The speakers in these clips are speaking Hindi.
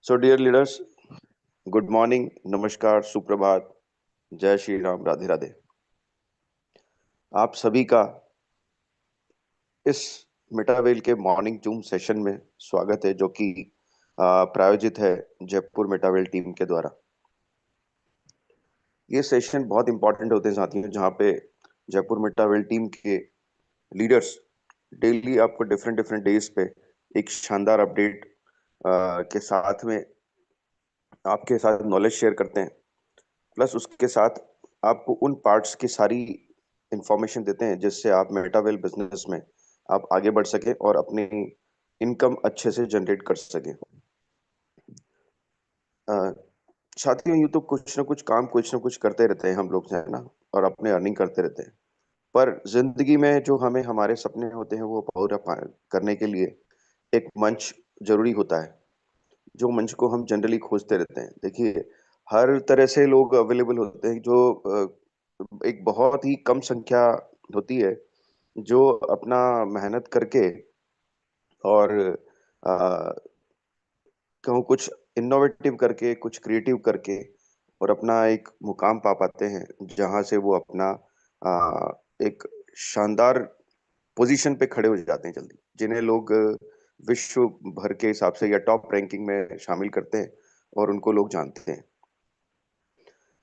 सो डियर लीडर्स, गुड मॉर्निंग, नमस्कार, सुप्रभात, जय श्री राम, राधे राधे। आप सभी का इस मेटावेल के मॉर्निंग जूम सेशन में स्वागत है, जो कि प्रायोजित है जयपुर मेटावेल टीम के द्वारा। ये सेशन बहुत इंपॉर्टेंट होते हैं साथियों, जहाँ पे जयपुर मेटावेल टीम के लीडर्स डेली आपको डिफरेंट डिफरेंट डेज पे एक शानदार अपडेट के साथ में आपके साथ नॉलेज शेयर करते हैं। प्लस उसके साथ आपको उन पार्ट्स की सारी इंफॉर्मेशन देते हैं जिससे आप मेटावेल बिजनेस में आप आगे बढ़ सके और अपनी इनकम अच्छे से जनरेट कर सके। साथियों, यूं तो कुछ ना कुछ करते रहते हैं हम लोग, है ना, और अपने अर्निंग करते रहते हैं। पर जिंदगी में जो हमें हमारे सपने होते हैं वो पूरा करने के लिए एक मंच जरूरी होता है, जो मंच को हम जनरली खोजते रहते हैं। देखिए, हर तरह से लोग अवेलेबल होते हैं, जो एक बहुत ही कम संख्या होती है जो अपना मेहनत करके और कहूँ कुछ इनोवेटिव करके, कुछ क्रिएटिव करके और अपना एक मुकाम पा पाते हैं, जहाँ से वो अपना एक शानदार पोजीशन पे खड़े हो जाते हैं जल्दी, जिन्हें लोग विश्व भर के हिसाब से या टॉप रैंकिंग में शामिल करते हैं और उनको लोग जानते हैं।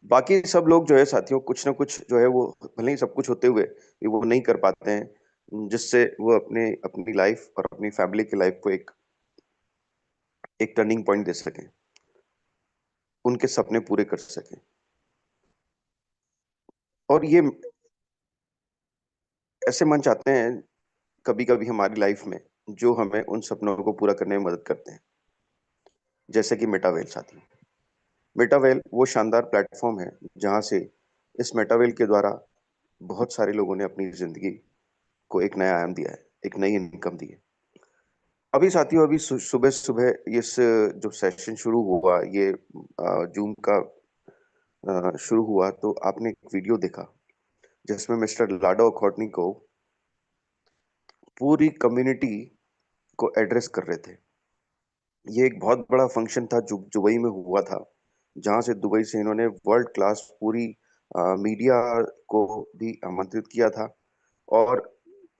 बाकी सब लोग जो है साथियों, कुछ ना कुछ जो है वो भले ही सब कुछ होते हुए भी वो नहीं कर पाते हैं, जिससे वो अपने अपनी लाइफ और अपनी फैमिली की लाइफ को एक एक टर्निंग पॉइंट दे सकें, उनके सपने पूरे कर सकें। और ये ऐसे मंच आते हैं कभी कभी हमारी लाइफ में, जो हमें उन सपनों को पूरा करने में मदद करते हैं, जैसे कि मेटावेल साथियों। मेटावेल वो शानदार प्लेटफॉर्म है जहां से इस मेटावेल के द्वारा बहुत सारे लोगों ने अपनी जिंदगी को एक नया आयाम दिया है, एक नई इनकम दी है। अभी साथियों, अभी सुबह सुबह इस जो सेशन शुरू हुआ, ये जूम का शुरू हुआ, तो आपने एक वीडियो देखा जिसमें मिस्टर लाडो अखौटनी को पूरी कम्युनिटी को एड्रेस कर रहे थे। ये एक बहुत बड़ा फंक्शन था जो दुबई में हुआ था, जहां से दुबई से इन्होंने वर्ल्ड क्लास पूरी मीडिया को भी आमंत्रित किया था और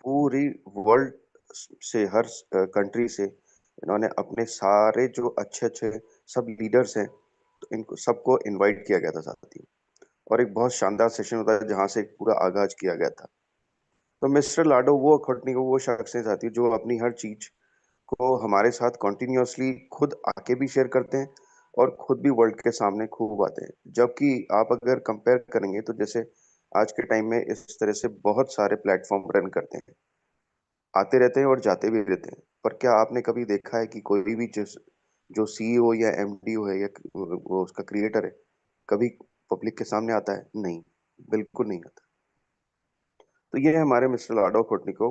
पूरी वर्ल्ड से, हर कंट्री से इन्होंने अपने सारे जो अच्छे अच्छे सब लीडर्स हैं, तो इनको सबको इनवाइट किया गया था साथियों। और एक बहुत शानदार सेशन होता है जहां से एक पूरा आगाज किया गया था। तो मिस्टर लाडो वो खटनी को वो शख्स है साथी, जो अपनी हर चीज को हमारे साथ कॉन्टिन्यूअसली खुद आके भी शेयर करते हैं और खुद भी वर्ल्ड के सामने खूब आते हैं। जबकि आप अगर कंपेयर करेंगे तो जैसे आज के टाइम में इस तरह से बहुत सारे प्लेटफॉर्म रन करते हैं, आते रहते हैं और जाते भी रहते हैं। पर क्या आपने कभी देखा है कि कोई भी जिस जो सीईओ या एमडी है या वो उसका क्रिएटर है, कभी पब्लिक के सामने आता है? नहीं, बिल्कुल नहीं आता। तो ये है हमारे मिस्टर लाडो कोटनिको,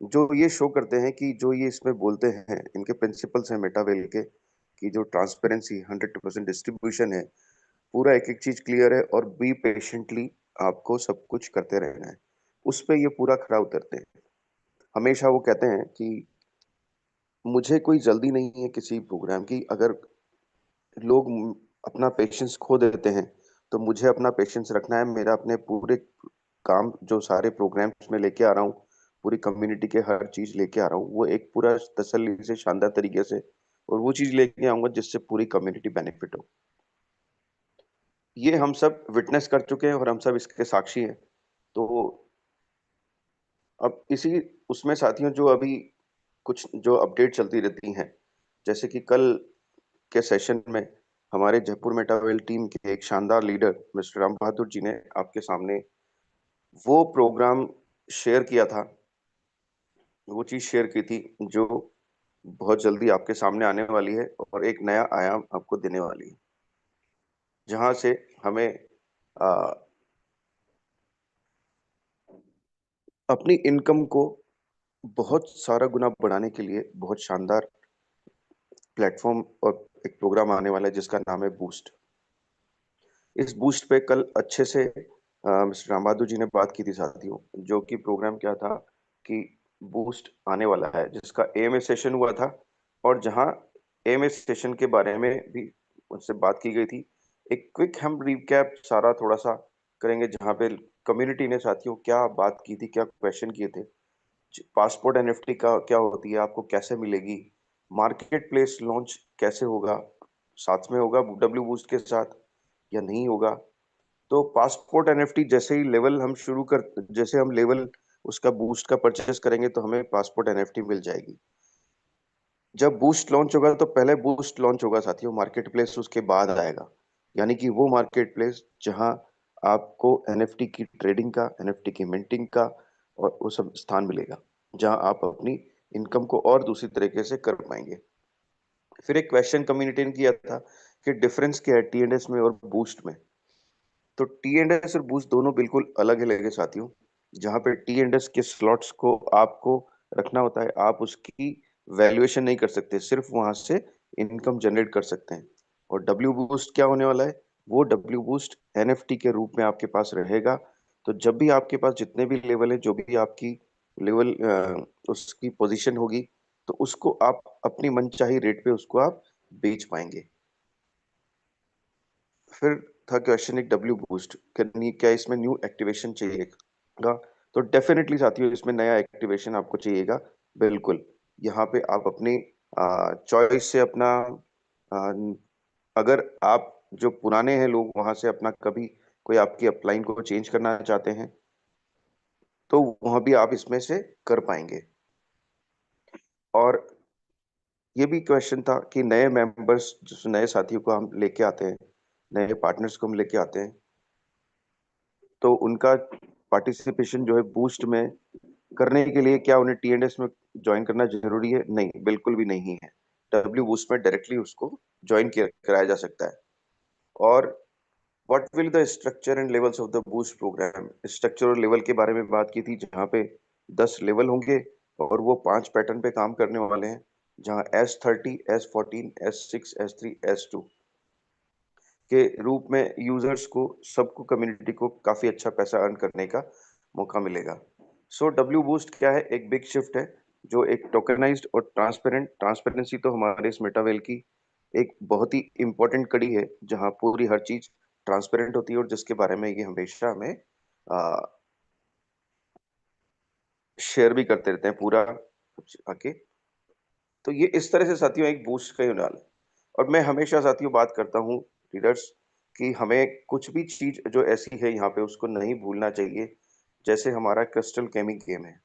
जो ये शो करते हैं कि जो ये इसमें बोलते हैं, इनके प्रिंसिपल्स हैं मेटावेल के, कि जो ट्रांसपेरेंसी 100% डिस्ट्रीब्यूशन है, पूरा एक एक चीज क्लियर है और बी पेशेंटली आपको सब कुछ करते रहना है, उस पे ये पूरा खरा उतरते हैं। हमेशा वो कहते हैं कि मुझे कोई जल्दी नहीं है किसी प्रोग्राम की। अगर लोग अपना पेशेंस खो देते हैं तो मुझे अपना पेशेंस रखना है। मेरा अपने पूरे काम जो सारे प्रोग्राम्स में लेके आ रहा हूँ, पूरी कम्युनिटी के हर चीज लेके आ रहा हूँ, वो एक पूरा तसल्ली से शानदार तरीके से, और वो चीज लेके आऊंगा जिससे पूरी कम्युनिटी बेनिफिट हो। ये हम सब विटनेस कर चुके हैं और हम सब इसके साक्षी हैं। तो अब इसी उसमें साथियों, जो अभी कुछ जो अपडेट चलती रहती हैं, जैसे कि कल के सेशन में हमारे जयपुर मेटावेल टीम के एक शानदार लीडर मिस्टर राम बहादुर जी ने आपके सामने वो प्रोग्राम शेयर किया था, वो चीज शेयर की थी जो बहुत जल्दी आपके सामने आने वाली है और एक नया आयाम आपको देने वाली है, जहां से हमें आ, अपनी इनकम को बहुत सारा गुना बढ़ाने के लिए बहुत शानदार प्लेटफॉर्म और एक प्रोग्राम आने वाला है जिसका नाम है बूस्ट। इस बूस्ट पे कल अच्छे से मिस्टर राम बहादुर जी ने बात की थी साथियों। जो कि प्रोग्राम क्या था कि बूस्ट आने वाला है, जिसका एएमए सेशन हुआ था और जहां एएमएस सेशन के बारे में भी उनसे बात की गई थी। एक क्विक हम रिकैप सारा थोड़ा-सा करेंगे, जहाँ पे कम्युनिटी ने साथियों क्या बात की थी, क्या क्वेश्चन किए थे। पासपोर्ट एनएफटी का क्या होती है, आपको कैसे मिलेगी, मार्केट प्लेस लॉन्च कैसे होगा, साथ में होगा डब्ल्यू बूस्ट के साथ या नहीं होगा। तो पासपोर्ट एनएफटी जैसे हम लेवल उसका बूस्ट का परचेस करेंगे तो हमें पासपोर्ट एनएफटी मिल जाएगी। जब बूस्ट लॉन्च होगा तो पहले बूस्ट लॉन्च होगा साथियों, मार्केट प्लेस उसके बाद आएगा। यानी कि वो मार्केट प्लेस जहां आपको एनएफटी की ट्रेडिंग का, एनएफटी की मिंटिंग का और वो सब स्थान मिलेगा, जहां आप अपनी इनकम को और दूसरी तरीके से कर पाएंगे। फिर एक क्वेश्चन कम्युनिटी ने किया था कि डिफरेंस क्या है टीएनएस में और बूस्ट में। तो टीएनएस और बूस्ट दोनों बिल्कुल अलग अलग है साथियों। जहां पे टीएनएस के स्लॉट्स को आपको रखना होता है, आप उसकी वैल्यूएशन नहीं कर सकते, सिर्फ वहां से इनकम जनरेट कर सकते हैं। और डब्ल्यू बूस्ट क्या होने वाला है, वो डब्ल्यू बूस्ट एनएफटी के रूप में आपके पास रहेगा। तो जब भी आपके पास जितने भी लेवल है, जो भी आपकी लेवल उसकी पोजीशन होगी, तो उसको आप अपनी मनचाही रेट पे उसको आप बेच पाएंगे। फिर था क्वेश्चन एक डब्ल्यू बूस्ट, क्या इसमें न्यू एक्टिवेशन चाहिएगा? तो डेफिनेटली साथियों इसमें नया एक्टिवेशन आपको चाहिएगा। बिल्कुल, यहाँ पे आप अपनी चॉइस से अपना आ, अगर आप जो पुराने हैं लोग वहां से अपना कभी कोई आपकी अपलाइन को चेंज करना चाहते हैं तो वहां भी आप इसमें से कर पाएंगे। और ये भी क्वेश्चन था कि नए मेंबर्स, जो नए साथियों को हम लेके आते हैं, नए पार्टनर्स को हम लेके आते हैं, तो उनका पार्टिसिपेशन जो है बूस्ट में करने के लिए क्या उन्हें टीएनएस में ज्वाइन करना जरूरी है? नहीं, बिल्कुल भी नहीं है। डब्ल्यू बूस्ट में डायरेक्टली उसको ज्वाइन कराया जा सकता है। और what will the structure and levels of the boost program, structure और लेवल के बारे में बात की थी, जहाँ पे 10 लेवल होंगे और वो 5 पैटर्न पे काम करने वाले हैं, जहाँ S30, S14, S6, S3, S2 के रूप में यूजर्स को, सबको, कम्युनिटी को काफी अच्छा पैसा अर्न करने का मौका मिलेगा। सो डब्ल्यू बूस्ट क्या है? एक बिग शिफ्ट है, जो एक टोकनाइज्ड और ट्रांसपेरेंसी तो हमारे इस मेटावेल की एक बहुत ही इंपॉर्टेंट कड़ी है, जहां पूरी हर चीज ट्रांसपेरेंट होती है और जिसके बारे में ये हमेशा हमें शेयर भी करते रहते हैं पूरा कुछ आके। तो ये इस तरह से साथियों एक बूस्ट का यूनाल है। और मैं हमेशा साथियों बात करता हूँ लीडर्स कि हमें कुछ भी चीज जो ऐसी है यहाँ पे उसको नहीं भूलना चाहिए। जैसे हमारा क्रिस्टल केमी गेम है,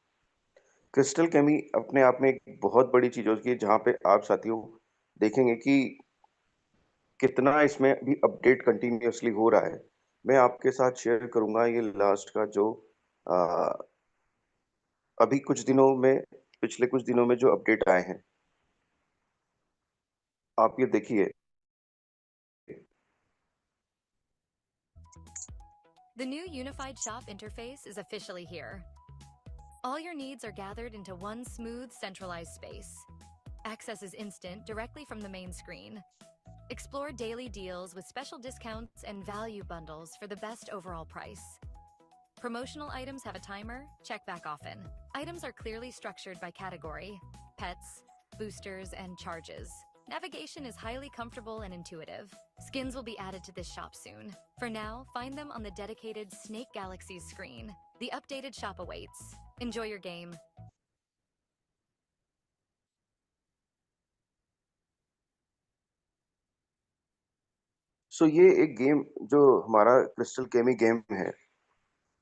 क्रिस्टल केमी अपने आप में एक बहुत बड़ी चीज होती है, जहाँ पे आप साथियों देखेंगे कि कितना इसमें भी अपडेट कंटिन्यूअसली हो रहा है। मैं आपके साथ शेयर करूंगा ये लास्ट का जो आ, अभी कुछ दिनों में, पिछले कुछ दिनों में जो अपडेट आए हैं, आप ये देखिए। The new unified shop interface is officially here. All your needs are gathered into one smooth, centralized space. Access is instant directly from the main screen. Explore daily deals with special discounts and value bundles for the best overall price. Promotional items have a timer, check back often. Items are clearly structured by category: pets, boosters, and charges. Navigation is highly comfortable and intuitive. Skins will be added to this shop soon. For now, find them on the dedicated Snake Galaxies screen. The updated shop awaits. Enjoy your game. सो ये एक गेम जो हमारा क्रिस्टल केमी गेम है,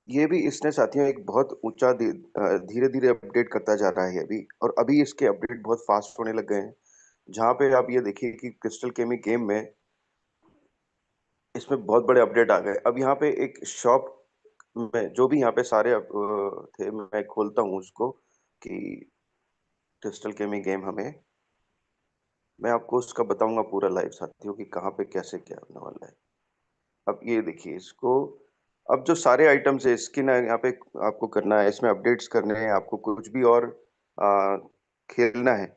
ये भी इसने साथियों एक बहुत ऊंचा धीरे धीरे अपडेट करता जा रहा है अभी। और अभी इसके अपडेट बहुत फास्ट होने लग गए हैं, जहाँ पे आप ये देखिए कि क्रिस्टल केमी गेम में इसमें बहुत बड़े अपडेट आ गए। अब यहाँ पे एक शॉप में जो भी यहाँ पे सारे थे, मैं खोलता हूँ उसको कि क्रिस्टल केमी गेम हमें, मैं आपको उसका बताऊंगा पूरा लाइव साथियों कि कहाँ पे कैसे क्या होने वाला है। अब ये देखिए इसको, अब जो सारे आइटम्स है स्किन है यहाँ पे, आपको करना है इसमें अपडेट्स करने हैं, आपको कुछ भी और आ, खेलना है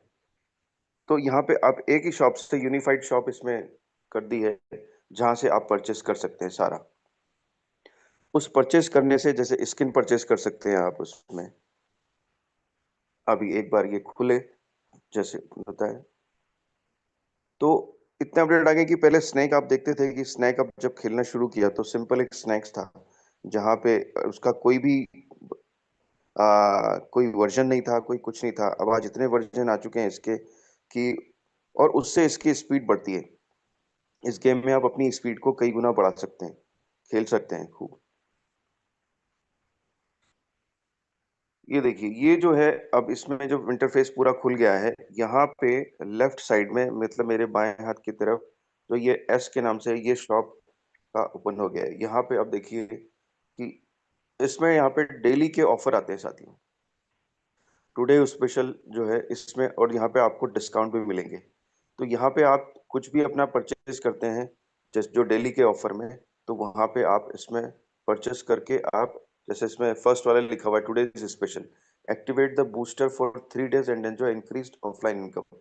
तो यहाँ पे आप एक ही शॉप से, यूनिफाइड शॉप इसमें कर दी है, जहां से आप परचेस कर सकते हैं सारा। उस परचेस करने से जैसे स्किन परचेस कर सकते हैं आप उसमें। अभी एक बार ये खुले जैसे होता है, तो इतने अपडेट आ गए कि पहले स्नेक आप देखते थे कि स्नेक अब जब खेलना शुरू किया तो सिंपल एक स्नैक्स था, जहाँ पे उसका कोई वर्जन नहीं था, कोई कुछ नहीं था। अब आज इतने वर्जन आ चुके हैं इसके कि और उससे इसकी स्पीड बढ़ती है। इस गेम में आप अपनी स्पीड को कई गुना बढ़ा सकते हैं, खेल सकते हैं खूब। ये देखिए, ये जो है, अब इसमें जो इंटरफेस पूरा खुल गया है, यहाँ पे लेफ्ट साइड में, मतलब मेरे बाएं हाथ की तरफ, तो ये एस के नाम से ये शॉप का ओपन हो गया है। यहाँ पे अब देखिए कि इसमें यहाँ पे डेली के ऑफर आते हैं साथियों। टुडे स्पेशल जो है इसमें, और यहाँ पे आपको डिस्काउंट भी मिलेंगे। तो यहाँ पे आप कुछ भी अपना परचेज करते हैं जैसे जो डेली के ऑफर में, तो वहाँ पे आप इसमें परचेस करके आप, जैसे इसमें फर्स्ट वाला लिखा हुआ है today is special, activate the booster for 3 days and enjoy increased offline income.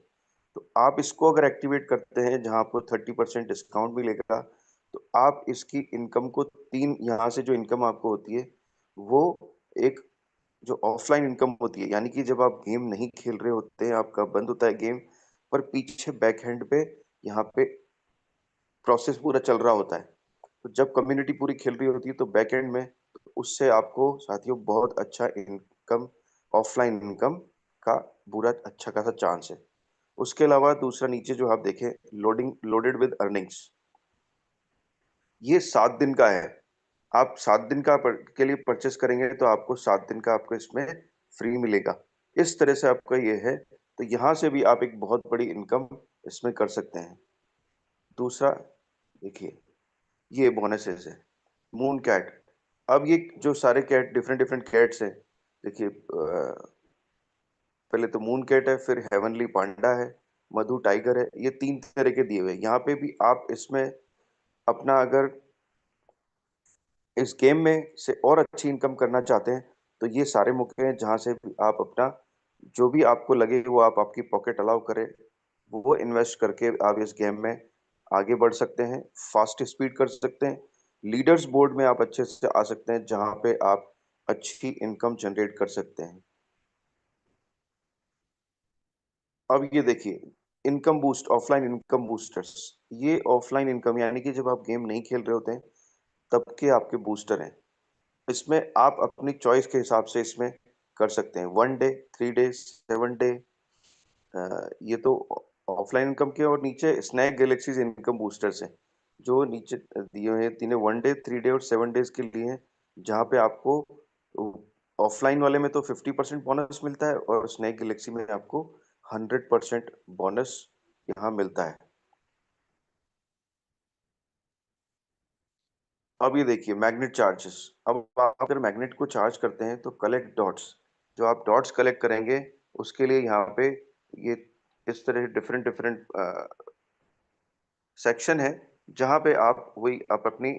तो आप इसको अगर एक्टिवेट करते हैं जहाँ आपको 30% डिस्काउंट मिलेगा, तो आप इसकी इनकम को तीन, यहाँ से जो इनकम आपको होती है वो एक जो ऑफलाइन इनकम होती है, यानी कि जब आप गेम नहीं खेल रहे होते हैं, आपका बंद होता है गेम, पर पीछे बैक हैंड पे यहाँ पे प्रोसेस पूरा चल रहा होता है। तो जब कम्युनिटी पूरी खेल रही होती है तो बैक एंड में, तो उससे आपको साथियों बहुत अच्छा इनकम, ऑफलाइन इनकम का पूरा अच्छा खासा चांस है। उसके अलावा दूसरा नीचे जो आप देखें, लोडिंग लोडेड विद अर्निंग्स, ये 7 दिन का है। आप 7 दिन के लिए परचेस करेंगे तो आपको 7 दिन का आपको इसमें फ्री मिलेगा। इस तरह से आपका ये है, तो यहाँ से भी आप एक बहुत बड़ी इनकम इसमें कर सकते हैं। दूसरा देखिए, ये बोनसेस है, मून कैट। अब ये जो सारे कैट, डिफरेंट डिफरेंट कैट्स हैं, देखिए पहले तो मून कैट है, फिर हेवनली पांडा है, मधु टाइगर है, ये 3 तरह के दिए हुए हैं। यहाँ पे भी आप इसमें अपना अगर इस गेम में से और अच्छी इनकम करना चाहते हैं, तो ये सारे मौके हैं जहां से भी आप अपना जो भी आपको लगे वो आप आपकी पॉकेट अलाउ करें, वो इन्वेस्ट करके आप इस गेम में आगे बढ़ सकते हैं, फास्ट स्पीड कर सकते हैं, लीडर्स बोर्ड में आप अच्छे से आ सकते हैं, जहां पे आप अच्छी इनकम जनरेट कर सकते हैं। अब ये देखिए, income boost, offline income boosters. ये ऑफलाइन इनकम यानी कि जब आप गेम नहीं खेल रहे होते हैं तब के आपके बूस्टर हैं। इसमें आप अपनी चॉइस के हिसाब से इसमें कर सकते हैं, 1 डे, 3 डेज, 7 डे। ये तो ऑफलाइन इनकम के, और नीचे स्नैक गैलेक्सीज इनकम बूस्टर्स हैं, जो नीचे दिए हुए हैं तीनों, 1 डे, 3 डे और 7 डेज के लिए हैं, जहाँ पे आपको ऑफलाइन वाले में तो 50% बोनस मिलता है, और स्नैक गैलेक्सी में आपको 100% बोनस यहाँ मिलता है। अब ये देखिए, मैग्नेट चार्जेस। अब आप अगर मैग्नेट को चार्ज करते हैं तो कलेक्ट डॉट्स, जो आप डॉट्स कलेक्ट करेंगे उसके लिए यहाँ पे ये इस तरह डिफरेंट डिफरेंट सेक्शन है, जहाँ पे आप अपनी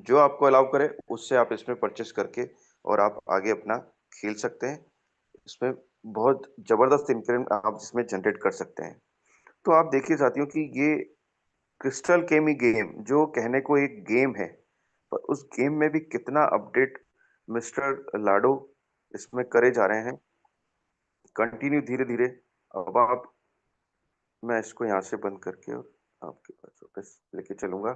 जो आपको अलाउ करे उससे आप इसमें परचेस करके और आप आगे अपना खेल सकते हैं। इसमें बहुत जबरदस्त इनकम आप इसमें जनरेट कर सकते हैं। तो आप देखिए साथियों कि ये क्रिस्टल केमी गेम जो कहने को एक गेम है, पर उस गेम में भी कितना अपडेट मिस्टर लाडो इसमें करे जा रहे हैं, कंटिन्यू धीरे धीरे। अब आप, मैं इसको यहाँ से बंद करके और आपके पास वापस लेके चलूंगा।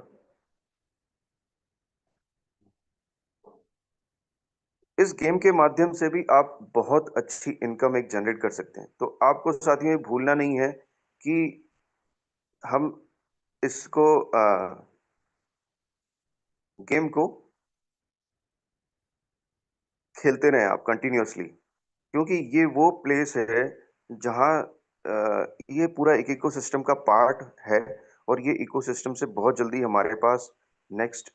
इस गेम के माध्यम से भी आप बहुत अच्छी इनकम एक जनरेट कर सकते हैं। तो आपको साथियों ये भूलना नहीं है कि हम इसको गेम को खेलते रहें आप कंटिन्यूअसली, क्योंकि ये वो प्लेस है जहाँ ये पूरा एक इकोसिस्टम का पार्ट है, और ये इकोसिस्टम से बहुत जल्दी हमारे पास नेक्स्ट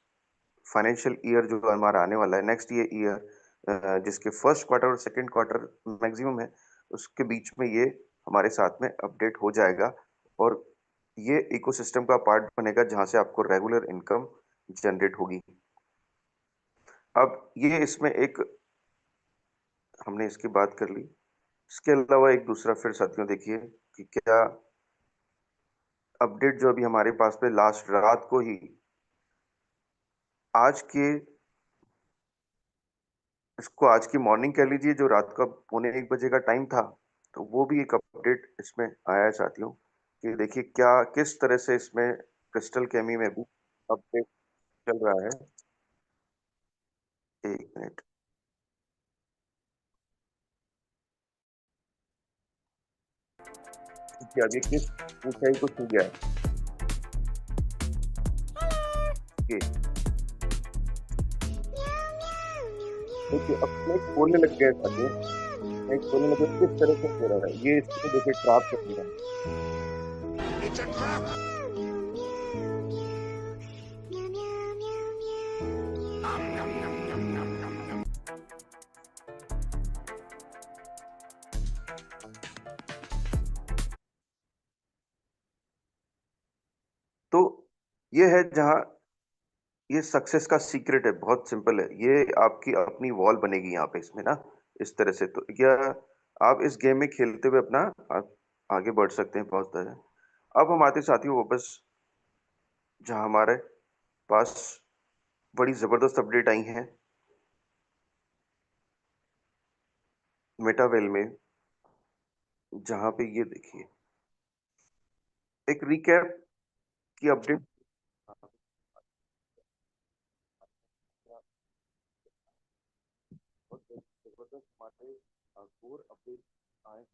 फाइनेंशियल ईयर जो हमारा आने वाला है, नेक्स्ट ये ईयर जिसके फर्स्ट क्वार्टर और सेकंड क्वार्टर मैक्सिमम है, उसके बीच में ये हमारे साथ में अपडेट हो जाएगा, और ये इकोसिस्टम का पार्ट बनेगा जहां से आपको रेगुलर इनकम जनरेट होगी। अब ये इसमें एक, हमने इसकी बात कर ली। इसके अलावा एक दूसरा फिर साथियों देखिए कि क्या अपडेट जो अभी हमारे पास में लास्ट रात को ही, आज के, इसको आज की मॉर्निंग कह लीजिए, जो रात का 1:45 बजे का टाइम था, तो वो भी एक अपडेट इसमें आया है साथियों। कि देखिए क्या किस तरह से इसमें क्रिस्टल केमी में भी अपडेट चल रहा है। एक मिनट। कि अभी किस ऊंचाई को छू गया है। कि देखिए अब स्नेक बोलने लग गए साथियों। स्नेक बोलने लगे किस तरह से हो रहा है, ये इसको देखिए ट्रैप कर दिया। तो ये है जहाँ ये सक्सेस का सीक्रेट है, बहुत सिंपल है। ये आपकी अपनी वॉल बनेगी यहाँ पे इसमें ना, इस तरह से। तो क्या आप इस गेम में खेलते हुए अपना आप आगे बढ़ सकते हैं बहुत तरह। अब हम आते साथियों वापस जहाँ हमारे पास बड़ी जबरदस्त अपडेट आई है मेटावेल में, जहाँ पे ये देखिए एक रिकैप की अपडेट। बहुत जबरदस्त हमारे कोर अपडेट आए हैं।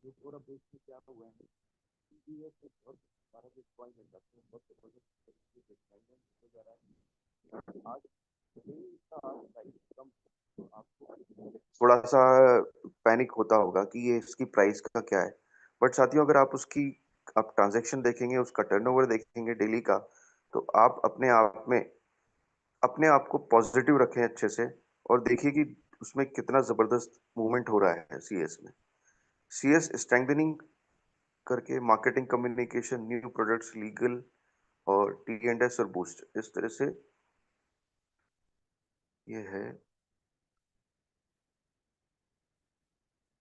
ये कोर अपडेट में क्या हुआ है कि ये बहुत हमारा जो कॉइन है बहुत जबरदस्त तरीके से एक्सपेंड हो जा रहा है। आज का प्राइस कम, तो आपको थोड़ा सा पैनिक होता होगा कि ये इसकी प्राइस का क्या है। बट साथियों अगर आप उसकी आप ट्रांजैक्शन देखेंगे, उसका टर्नओवर देखेंगे डेली का, तो आप अपने आप को पॉजिटिव रखें अच्छे से, और देखिए कि उसमें कितना जबरदस्त मूवमेंट हो रहा है सीएस में। सीएस स्ट्रेंथनिंग करके marketing, communication, new products, legal और टी एंड एस और बूस्ट, इस तरह से ये है।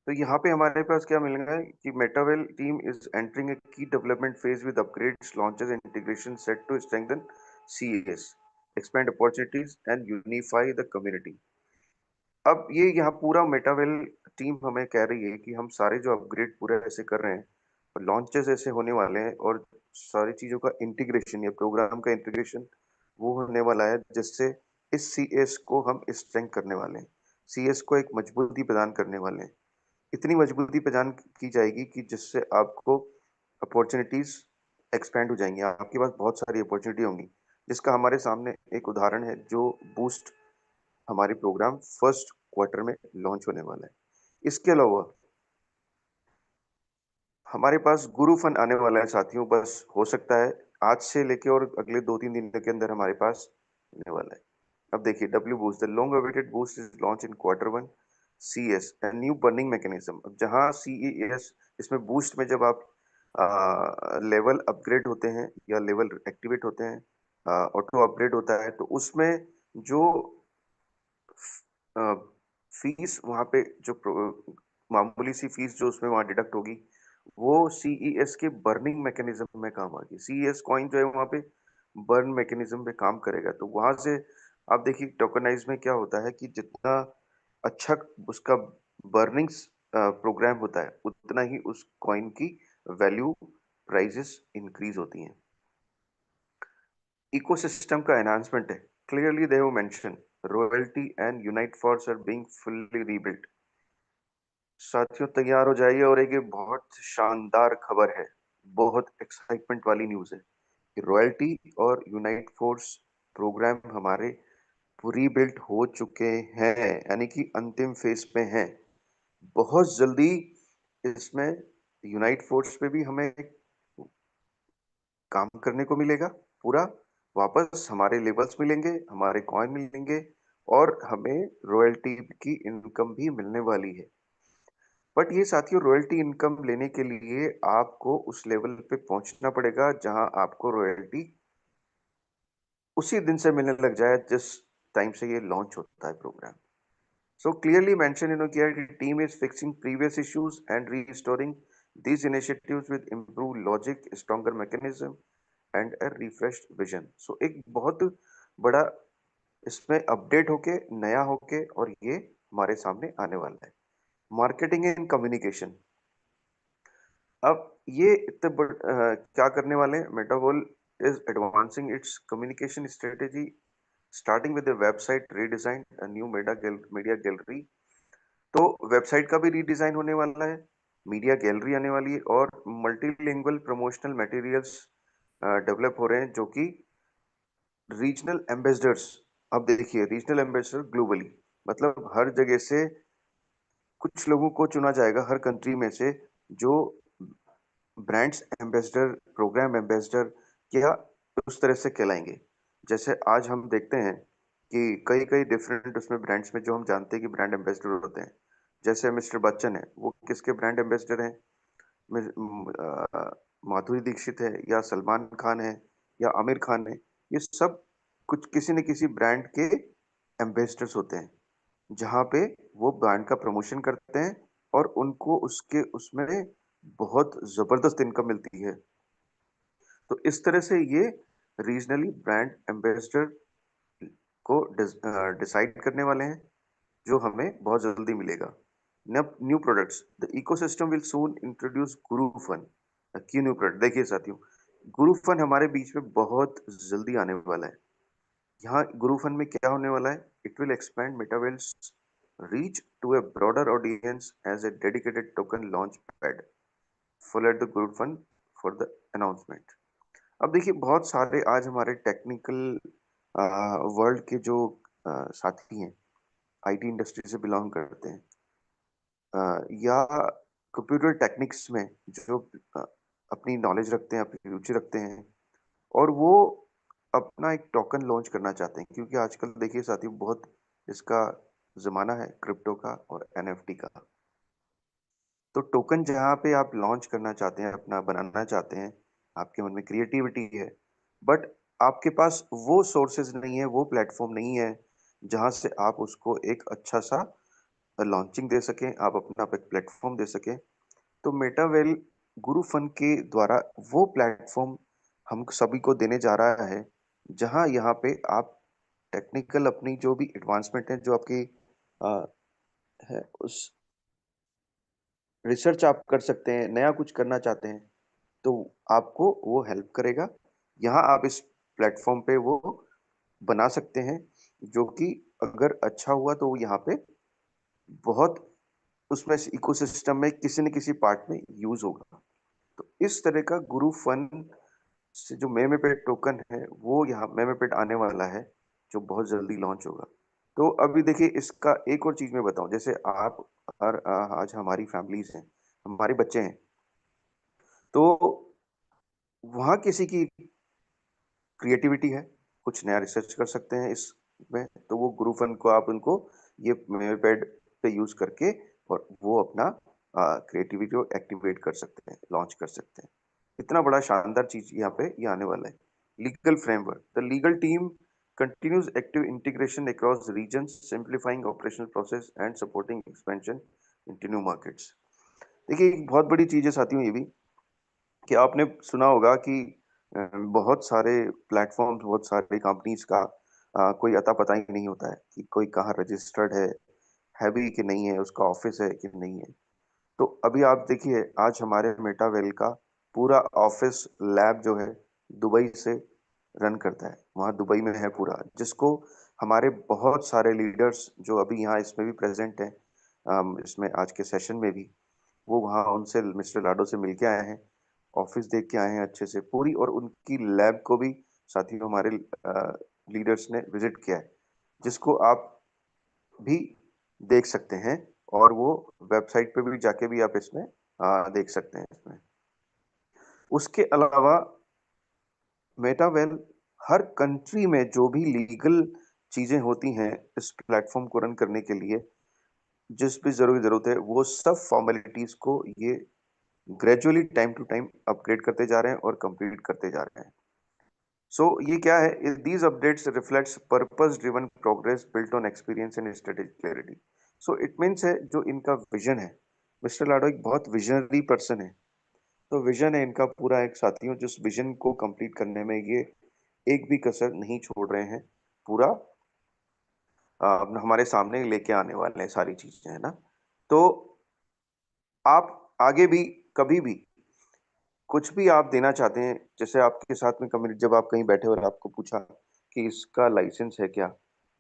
तो यहाँ पे हमारे पास क्या मिलेगा कि मेटावेल team is entering a key development phase with upgrades, launches, integration set to strengthen CS, expand opportunities and unify the community. अब ये यहाँ पूरा मेटावेल टीम हमें कह रही है कि हम सारे जो अपग्रेड पूरे ऐसे कर रहे हैं और लॉन्चेस ऐसे होने वाले हैं और सारी चीजों का इंटीग्रेशन या प्रोग्राम का इंटीग्रेशन वो होने वाला है, जिससे इस सीएस को हम स्ट्रेंथ करने वाले हैं, सीएस को एक मजबूती प्रदान करने वाले हैं। इतनी मजबूती प्रदान की जाएगी कि जिससे आपको अपॉर्चुनिटीज एक्सपैंड हो जाएंगी, आपके पास बहुत सारी अपॉर्चुनिटी होंगी, जिसका हमारे सामने एक उदाहरण है जो बूस्ट हमारे प्रोग्राम फर्स्ट क्वार्टर में लॉन्च होने वाला है। इसके अलावा हमारे पास गुरु फन आने वाला है साथियों, बस हो सकता है आज से लेके और अगले 2-3 दिन के अंदर हमारे पास आने वाला है। अब देखिए W boost, the long awaited boost is launch in quarter 1 CS and new burning mechanism. अब जहाँ सीईएस इसमें बूस्ट में जब आप लेवल अपग्रेड होते हैं या लेवल एक्टिवेट होते हैं, ऑटो अपग्रेड होता है, तो उसमें जो फीस वहाँ पे जो मामूली सी फीस जो उसमें वहाँ डिडक्ट होगी, वो सीईएस के बर्निंग मैकेनिज्म में काम आएगी। सीईएस कॉइन जो है वहाँ पे बर्न मैकेनिज्म पे काम करेगा। तो वहां से आप देखिए टोकनाइज में क्या होता है कि जितना अच्छा उसका बर्निंग प्रोग्राम होता है, उतना ही उस कॉइन की वैल्यू प्राइजेस इंक्रीज होती हैं। इकोसिस्टम का एनहांसमेंट है। Clearly they have mention royalty and unite force are being fully rebuilt. साथियों तैयार हो जाइए, और एक ये बहुत शानदार खबर है, बहुत एक्साइटमेंट वाली न्यूज़ है कि रॉयल्टी और यूनाइट फोर्स प्रोग्राम हमारे रीबिल्ट हो चुके हैं, यानी कि अंतिम फेज पे हैं। बहुत जल्दी इसमें यूनाइट फोर्स पे भी हमें काम करने को मिलेगा पूरा। वापस हमारे लेवल्स मिलेंगे, हमारे कॉइन मिलेंगे, और हमें रॉयल्टी की इनकम भी मिलने वाली है। बट ये साथियों रॉयल्टी इनकम लेने के लिए आपको उस लेवल पे पहुंचना पड़ेगा जहां आपको रॉयल्टी उसी दिन से मिलने लग जाए जिस टाइम से ये लॉन्च होता है प्रोग्राम। सो क्लियरली मेंशन इन्होंने किया है कि team is fixing previous issues and restoring these initiatives with improved logic, stronger mechanism and a refreshed vision। सो एक बहुत बड़ा इसमें अपडेट होके नया होके और ये हमारे सामने आने वाला है। मार्केटिंग एंड कम्युनिकेशन, अब ये क्या करने वाले हैं? Metaworld is advancing its communication strategy starting with the website redesign, a new media gallery. तो वेबसाइट का भी रीडिजाइन होने वाला है, मीडिया गैलरी आने वाली है, और मल्टीलिंगुअल प्रमोशनल मटेरियल्स डेवलप हो रहे हैं, जो कि रीजनल एम्बेसडर्स। अब देखिए, रीजनल एम्बेसडर ग्लोबली, मतलब हर जगह से कुछ लोगों को चुना जाएगा, हर कंट्री में से, जो ब्रांड्स एम्बेसडर, प्रोग्राम एम्बेसडर या उस तरह से कहलाएंगे। जैसे आज हम देखते हैं कि कई कई डिफरेंट उसमें ब्रांड्स में जो हम जानते हैं कि ब्रांड एम्बेसडर होते हैं। जैसे मिस्टर बच्चन है, वो किसके ब्रांड एम्बेसडर हैं? माधुरी दीक्षित है, या सलमान खान है, या आमिर खान है। ये सब कुछ किसी न किसी ब्रांड के एम्बेसडर्स होते हैं, जहाँ पे वो ब्रांड का प्रमोशन करते हैं, और उनको उसके उसमें बहुत जबरदस्त इनकम मिलती है। तो इस तरह से ये रीजनली ब्रांड एम्बेसडर को डिसाइड करने वाले हैं, जो हमें बहुत जल्दी मिलेगा। New products, the ecosystem will soon introduce Guru fun, की न्यू प्रोडक्ट। देखिए साथियों, गुरु फन हमारे बीच में बहुत जल्दी आने वाला है। यहाँ गुरु फन में क्या होने वाला है? It will expand Metaworld's reach to a broader audience as a dedicated token launch pad followed the guru fun for the announcement. अब देखिए, बहुत सारे आज हमारे टेक्निकल वर्ल्ड के जो साथी हैं, आईटी इंडस्ट्री से बिलोंग करते हैं, या कंप्यूटर टेक्निक्स में जो अ, अपनी नॉलेज रखते हैं, अपनी रुचि रखते हैं, और वो अपना एक टोकन लॉन्च करना चाहते हैं, क्योंकि आजकल देखिए साथियों, बहुत इसका ज़माना है क्रिप्टो का और एनएफटी का। तो टोकन जहाँ पे आप लॉन्च करना चाहते हैं, अपना बनाना चाहते हैं, आपके मन में क्रिएटिविटी है, बट आपके पास वो सोर्सेज़ नहीं है, वो प्लेटफ़ॉर्म नहीं है, जहाँ से आप उसको एक अच्छा-सा लॉन्चिंग दे सकें, आप अपना एक प्लेटफ़ॉर्म दे सकें। तो मेटावेल गुरु फन के द्वारा वो प्लेटफ़ॉर्म हम सभी को देने जा रहा है, जहाँ यहाँ पे आप टेक्निकल अपनी जो भी एडवांसमेंट है, जो आपकी अ, है, उस रिसर्च आप कर सकते हैं, नया कुछ करना चाहते हैं, तो आपको वो हेल्प करेगा। यहाँ आप इस प्लेटफ़ॉर्म पे वो बना सकते हैं, जो कि अगर अच्छा हुआ तो वो यहाँ पे बहुत उसमें से इकोसिस्टम में किसी न किसी पार्ट में यूज़ होगा। तो इस तरह का गुरु फन से जो मेमेपेड टोकन है, वो यहाँ मेमेपेड आने वाला है, जो बहुत जल्दी लॉन्च होगा। तो अभी देखिए, इसका एक और चीज़ मैं बताऊँ, जैसे आप आज हमारी फैमिलीज़ हैं, हमारे बच्चे हैं, तो वहाँ किसी की क्रिएटिविटी है, कुछ नया रिसर्च कर सकते हैं इसमें, तो वो गुरु फन को आप उनको ये मेमेपेड पे यूज़ करके, और वो अपना क्रिएटिविटी को एक्टिवेट कर सकते हैं, लॉन्च कर सकते हैं। इतना बड़ा शानदार चीज़ यहाँ पे ये आने वाला है। Legal framework, the legal team continues active integration across regions, simplifying operational process and supporting expansion into new markets। देखिए, एक बहुत बड़ी चीज़ है साथियों ये भी, कि आपने सुना होगा कि बहुत सारे प्लेटफ़ॉर्म्स, बहुत सारी कंपनीज़ का कोई अता-पता ही नहीं होता है कि कोई कहाँ रजिस्टर्ड है भी कि नहीं है, उसका ऑफ़िस है कि नहीं है। तो अभी आप देखिए, आज हमारे मेटावेल का पूरा ऑफ़िस, लैब जो है, दुबई से रन करता है। वहाँ दुबई में है पूरा, जिसको हमारे बहुत सारे लीडर्स जो अभी यहाँ इसमें भी प्रेज़ेंट हैं, इसमें आज के सेशन में भी, वो वहाँ उनसे, मिस्टर लाडो से मिल के आए हैं, ऑफ़िस देख के आए हैं अच्छे से पूरी, और उनकी लैब को भी साथियों हमारे लीडर्स ने विज़िट किया है, जिसको आप भी देख सकते हैं, और वो वेबसाइट पे भी जाके भी आप इसमें देख सकते हैं इसमें। उसके अलावा मेटावेल हर कंट्री में जो भी लीगल चीज़ें होती हैं इस प्लेटफ़ॉर्म को रन करने के लिए, जिस भी ज़रूरत है, वो सब फ़ॉर्मेलिटीज़ को ये gradually time to time upgrade करते जा रहे हैं और कंप्लीट करते जा रहे हैं। सो ये क्या है? These updates reflects purpose driven progress built on experience and strategic clarity. So it means है, जो इनका विज़न है, मिस्टर लाडो एक बहुत विज़नरी पर्सन है। तो विज़न है इनका पूरा एक साथियों, जिस विज़न को कंप्लीट करने में ये एक भी कसर नहीं छोड़ रहे हैं। पूरा हमारे सामने लेके आने वाले हैं सारी चीज़ें, है ना? तो आप आगे भी कभी भी कुछ भी आप देना चाहते हैं, जैसे आपके साथ में कम्युनि जब आप कहीं बैठे और आपको पूछा कि इसका लाइसेंस है क्या?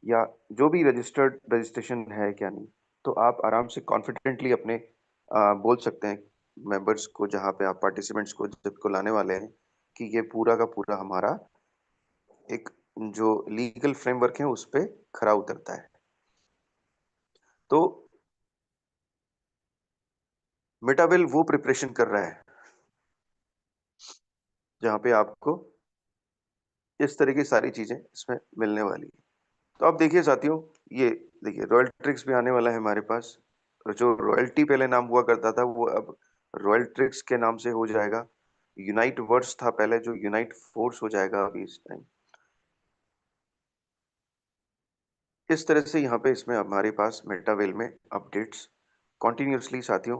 या जो भी रजिस्ट्रेशन है क्या नहीं, तो आप आराम से कॉन्फिडेंटली अपने बोल सकते हैं मेंबर्स को, जहाँ पे आप पार्टिसिपेंट्स को जिसको लाने वाले हैं, कि ये पूरा का पूरा हमारा एक जो लीगल फ्रेमवर्क है उस पे खरा उतरता है। तो मेटावेल वो प्रिपरेशन कर रहा है, जहाँ पे आपको इस तरह की सारी चीज़ें इसमें मिलने वाली हैं। तो आप देखिए साथियों, ये देखिए रॉयल ट्रिक्स भी आने वाला है हमारे पास, और जो रॉयल्टी पहले नाम हुआ करता था वो अब रॉयल ट्रिक्स के नाम से हो जाएगा। यूनाइट वर्ड्स था पहले, जो यूनाइट फोर्स हो जाएगा अभी इस टाइम। इस तरह से यहाँ पे इसमें हमारे पास मेटावेल में अपडेट्स कंटिन्यूअसली साथियों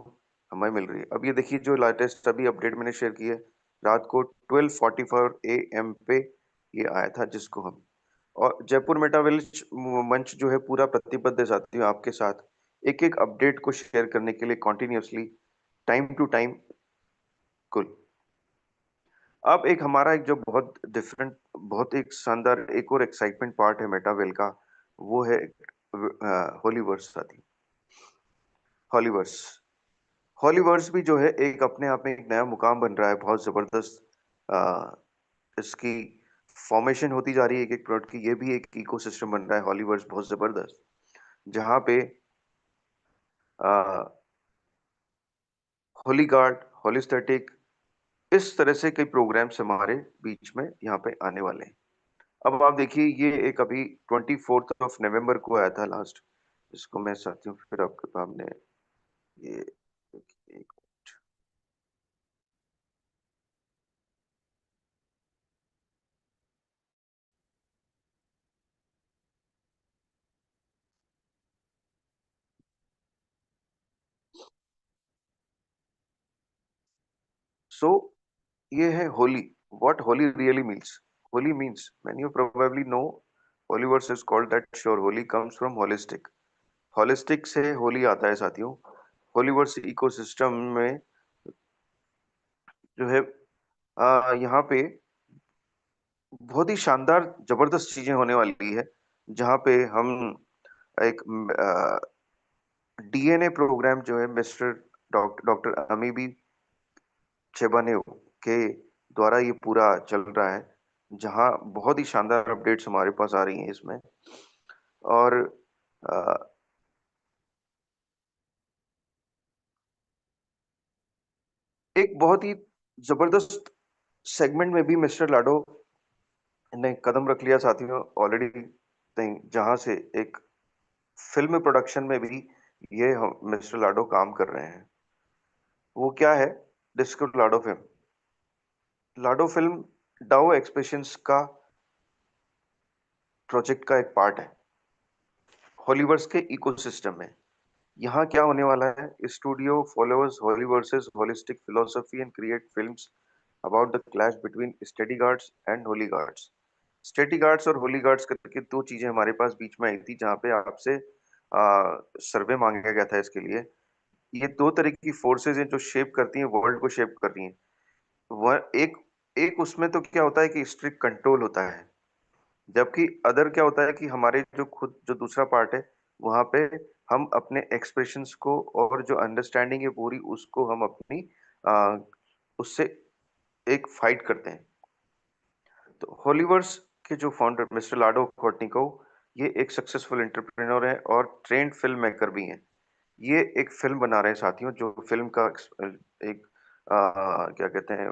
हमें मिल रही है। अब ये देखिए जो लेटेस्ट अभी अपडेट मैंने शेयर की है, रात को 12:44 एएम पे ये आया था, जिसको हम और जयपुर मेटावेल मंच जो है पूरा प्रतिबद्ध है साथियों आपके साथ एक-एक अपडेट को शेयर करने के लिए कंटिन्यूअसली टाइम टू टाइम कुल। अब एक हमारा एक जो बहुत डिफरेंट, बहुत एक शानदार एक और एक्साइटमेंट पार्ट है मेटावेल का, वो है होलीवर्स साथी, हॉलीवर्स। हॉलीवर्स भी जो है एक अपने आप में एक नया मुकाम बन रहा है, बहुत ज़बरदस्त इसकी फॉर्मेशन होती जा रही है एक-एक प्रोडक्ट की, ये भी एक इकोसिस्टम बन रहा है हॉलीवर्स बहुत ज़बरदस्त, जहाँ पे अ, होली गार्ड, होलिस्टैटिक इस तरह से कई प्रोग्राम्स हमारे बीच में यहाँ पे आने वाले हैं। अब आप देखिए ये एक अभी 24th ऑफ नवंबर को आया था लास्ट, जिसको मैं साथियों फिर आपके सामने ये देखिए एक सो ये है holy, what holy really means. Holy means many you probably know Hollyverse is called that sure holy comes from holistic. Holistic से होली आता है साथियों। होलीवर्स इकोसिस्टम में जो है यहाँ पे बहुत ही शानदार जबरदस्त चीजें होने वाली है, जहाँ पे हम एक डीएनए प्रोग्राम जो है मिस्टर डॉक्टर अमीबी चेबानेव के द्वारा ये पूरा चल रहा है, जहाँ बहुत ही शानदार अपडेट्स हमारे पास आ रही हैं इसमें। और अ, एक बहुत ही जबरदस्त सेगमेंट में भी मिस्टर लाडो ने कदम रख लिया साथियों ऑलरेडी, जहाँ से एक फिल्म प्रोडक्शन में भी ये मिस्टर लाडो काम कर रहे हैं। वो क्या है? डिस्को लाडो फिल्म। लाडो फिल्म डाओ एक्सप्रेशंस का प्रोजेक्ट का एक पार्ट है हॉलीवर्स के इकोसिस्टम में। यहाँ क्या होने वाला है? Studio followers Hollyverse's holistic philosophy and create films about the clash between steady guards and holy guards. Steady guards और होली गार्ड्स करके दो चीजें हमारे पास बीच में आई थी, जहाँ पे आपसे सर्वे मांगा गया था इसके लिए। ये दो तरह की फोर्सेज हैं जो शेप करती हैं, वर्ल्ड को शेप कर रही हैं। वह एक एक उसमें तो क्या होता है कि स्ट्रिक्ट कंट्रोल होता है, जबकि अदर क्या होता है कि हमारे जो खुद जो दूसरा पार्ट है, वहाँ पे हम अपने एक्सप्रेशंस को और जो अंडरस्टैंडिंग है पूरी उसको हम अपनी अ, उससे एक फाइट करते हैं। तो हॉलीवर्स के जो फाउंडर मिस्टर लाडो कोर्टनिकोव, ये एक सक्सेसफुल एंटरप्रेन्योर है और ट्रेन्ड फिल्म मेकर भी हैं। ये एक फ़िल्म बना रहे हैं साथियों, जो फ़िल्म का एक क्या कहते हैं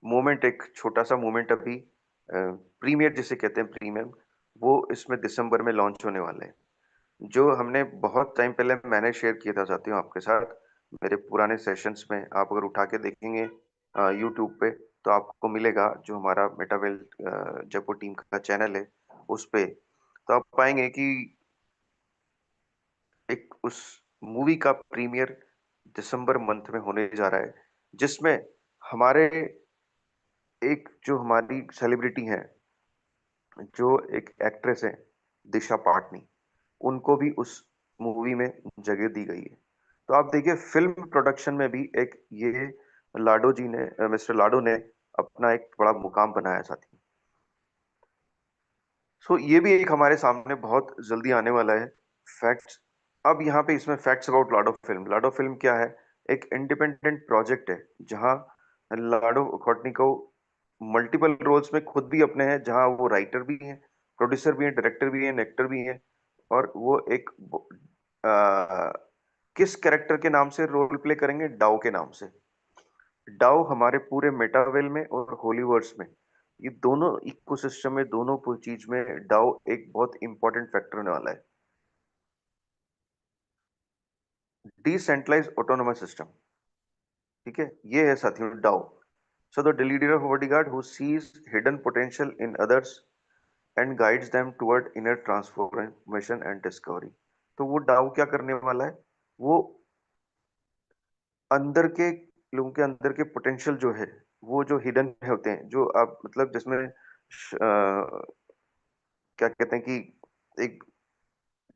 मोमेंट, एक छोटा-सा मोमेंट अभी प्रीमियर जिसे कहते हैं प्रीमियम, वो इसमें दिसंबर में लॉन्च होने वाला है। जो हमने बहुत टाइम पहले मैंने शेयर किया था साथियों आपके साथ, मेरे पुराने सेशंस में आप अगर उठा के देखेंगे यूट्यूब पे, तो आपको मिलेगा जो हमारा मेटावेल जयपुर टीम का चैनल है, उस पे। तो आप पाएँगे कि एक उस मूवी का प्रीमियर दिसंबर मंथ में होने जा रहा है, जिसमें हमारे एक जो हमारी सेलिब्रिटी हैं, जो एक एक्ट्रेस हैं, दिशा पाटनी, उनको भी उस मूवी में जगह दी गई है। तो आप देखिए फ़िल्म प्रोडक्शन में भी एक ये लाडो जी ने, मिस्टर लाडो ने अपना एक बड़ा मुकाम बनाया साथी। सो ये भी एक हमारे सामने बहुत जल्दी आने वाला है। फैक्ट्स। अब यहाँ पे इसमें facts about Lado film. Lado film क्या है? एक इंडिपेंडेंट प्रोजेक्ट है जहाँ लाडो कोटनिको मल्टीपल रोल्स में खुद भी अपने हैं, जहाँ वो राइटर भी हैं, प्रोड्यूसर भी हैं, डायरेक्टर भी हैं, एक्टर भी हैं। और वो एक आ, किस कैरेक्टर के नाम से रोल प्ले करेंगे? डाउ के नाम से। डाउ हमारे पूरे मेटावेल में और होलीवर्स में, ये दोनों इकोसिस्टम में, दोनों चीज में डाउ एक बहुत इंपॉर्टेंट फैक्टर होने वाला है। Decentralise autonomous system. ठीक है, ये है साथियों DAO. So the leader of bodyguard who sees hidden potential in others and guides them toward inner transformation and discovery. तो वो डाउ क्या करने वाला है? वो अंदर के लोगों के अंदर के पोटेंशियल जो है, वो जो हिडन होते हैं, जो आप मतलब जिसमें क्या कहते हैं कि एक